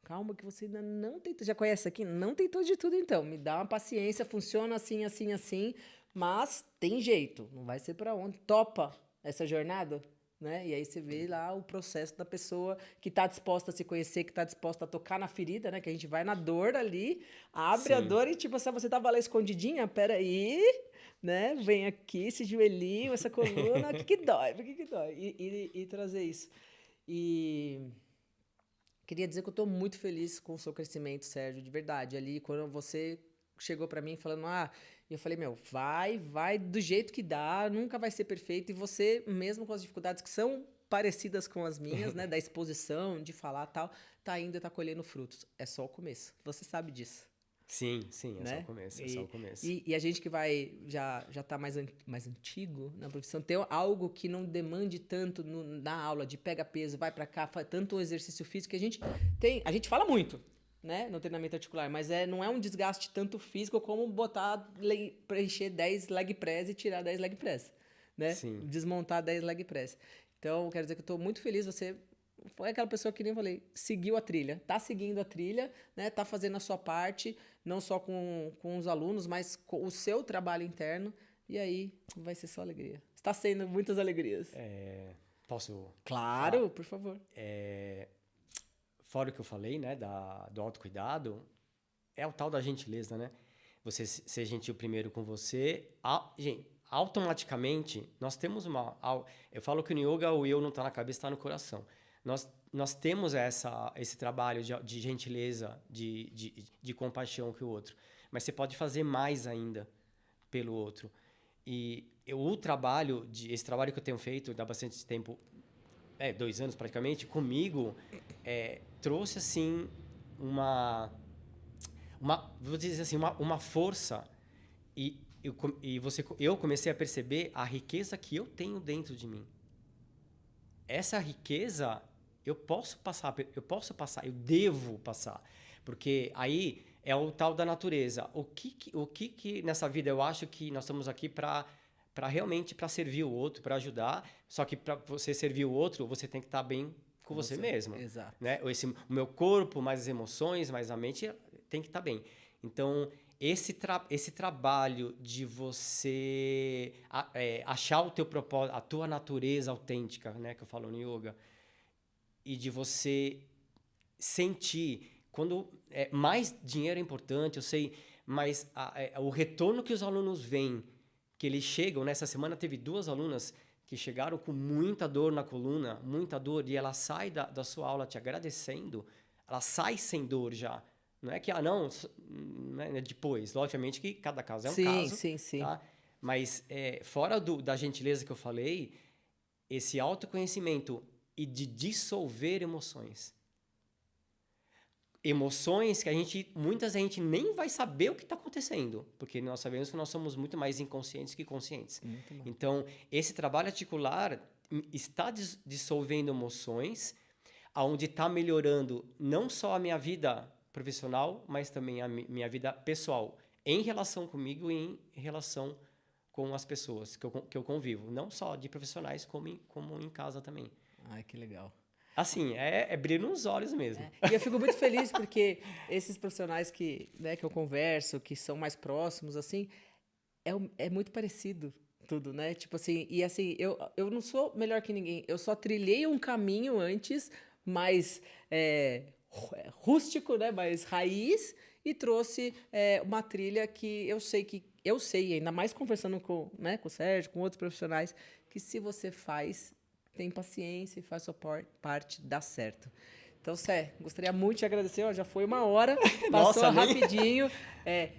Speaker 1: Calma que você ainda não tentou. Já conhece isso aqui? Não tentou de tudo, então. Me dá uma paciência, funciona assim, assim, assim. Mas tem jeito. Não vai ser para onde. Topa essa jornada, né? E aí você vê lá o processo da pessoa que está disposta a se conhecer, que está disposta a tocar na ferida, né? Que a gente vai na dor ali, abre a
Speaker 2: Sim.
Speaker 1: dor e tipo, se você tava lá escondidinha, peraí, né? Vem aqui, esse joelhinho, essa coluna, o que dói? O que dói? E trazer isso. E queria dizer que eu estou muito feliz com o seu crescimento, Sérgio, de verdade. Ali, quando você chegou para mim falando, eu falei, meu, vai do jeito que dá, nunca vai ser perfeito. E você, mesmo com as dificuldades que são parecidas com as minhas, né, da exposição, de falar tal, tá indo e tá colhendo frutos. É só o começo. Você sabe disso,
Speaker 2: Sim, é só o
Speaker 1: né?
Speaker 2: começo, é só o começo.
Speaker 1: E a gente que já tá mais antigo na profissão, ter algo que não demande tanto na aula de pega peso, vai para cá, faz tanto exercício físico que a gente fala muito, né, no treinamento articular, mas não é um desgaste tanto físico como preencher 10 leg press e tirar 10 leg press, né?
Speaker 2: Sim.
Speaker 1: Desmontar 10 leg press. Então, quero dizer que eu estou muito feliz, você foi aquela pessoa que nem eu falei, seguiu a trilha, tá seguindo a trilha, né? Tá fazendo a sua parte, não só com os alunos, mas com o seu trabalho interno, e aí vai ser só alegria. Está sendo muitas alegrias.
Speaker 2: Posso
Speaker 1: Claro,
Speaker 2: falar?
Speaker 1: por favor.
Speaker 2: Fora o que eu falei, né, do autocuidado, é o tal da gentileza, né? Você ser gentil primeiro com você. Gente, automaticamente, nós temos eu falo que no yoga o eu não está na cabeça, está no coração. Nós temos esse trabalho de gentileza, de compaixão com o outro. Mas você pode fazer mais ainda pelo outro. E esse trabalho que eu tenho feito há bastante tempo, 2 anos praticamente, comigo, trouxe assim vou dizer assim, uma força eu comecei a perceber a riqueza que eu tenho dentro de mim. Essa riqueza eu eu devo passar, porque aí é o tal da natureza. O que nessa vida eu acho que nós estamos aqui para realmente para servir o outro, para ajudar. Só que para você servir o outro, você tem que estar bem com você mesmo.
Speaker 1: Exato.
Speaker 2: Né? O meu corpo, mais as emoções, mais a mente tem que estar bem. Então, esse trabalho de você achar o teu propósito, a tua natureza autêntica, né, que eu falo no yoga, e de você sentir quando mais dinheiro é importante, eu sei, mas o retorno que os alunos veem, que eles chegam, nessa semana teve 2 alunas que chegaram com muita dor na coluna, muita dor, e ela sai da sua aula te agradecendo, ela sai sem dor já. Não é que, não, né, depois. Logicamente que cada caso é um caso.
Speaker 1: Sim.
Speaker 2: Tá? Mas fora da gentileza que eu falei, esse autoconhecimento e de dissolver emoções. Emoções que muitas a gente nem vai saber o que está acontecendo, porque nós sabemos que nós somos muito mais inconscientes que conscientes. Então, esse trabalho articular está dissolvendo emoções, onde está melhorando não só a minha vida profissional, mas também a minha vida pessoal, em relação comigo e em relação com as pessoas que eu convivo, não só de profissionais, como em casa também.
Speaker 1: Ai, que legal.
Speaker 2: Assim, é brilho nos olhos mesmo.
Speaker 1: E eu fico muito feliz porque esses profissionais que, né, que eu converso, que são mais próximos, assim, é muito parecido tudo, né? Tipo assim, e assim, eu não sou melhor que ninguém, eu só trilhei um caminho antes mais rústico, né? Mais raiz, e trouxe uma trilha que eu sei, ainda mais conversando com, né, com o Sérgio, com outros profissionais, que se você faz, tem paciência e faz sua parte, dá certo. Então, Sé, gostaria muito de agradecer. Ó, já foi 1 hora, passou
Speaker 2: Nossa,
Speaker 1: rapidinho.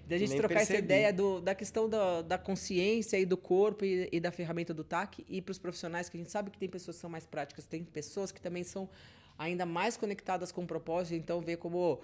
Speaker 1: Da gente
Speaker 2: nem
Speaker 1: trocar essa
Speaker 2: percebi.
Speaker 1: ideia da questão da consciência e do corpo e da ferramenta do TAC. E para os profissionais, que a gente sabe que tem pessoas que são mais práticas, tem pessoas que também são ainda mais conectadas com o propósito. Então, ver como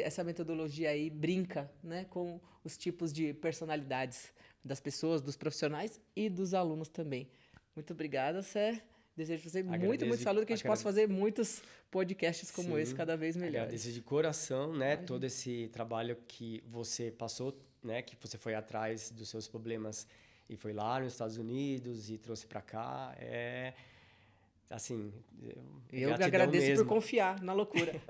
Speaker 1: essa metodologia aí brinca, né, com os tipos de personalidades das pessoas, dos profissionais e dos alunos também. Muito obrigada, Sé. Desejo você muito saúde, que a gente possa fazer muitos podcasts como esse, cada vez melhores.
Speaker 2: Agradeço de coração, né, todo esse trabalho que você passou, né, que você foi atrás dos seus problemas e foi lá nos Estados Unidos e trouxe para cá. Assim,
Speaker 1: eu agradeço mesmo por confiar na loucura.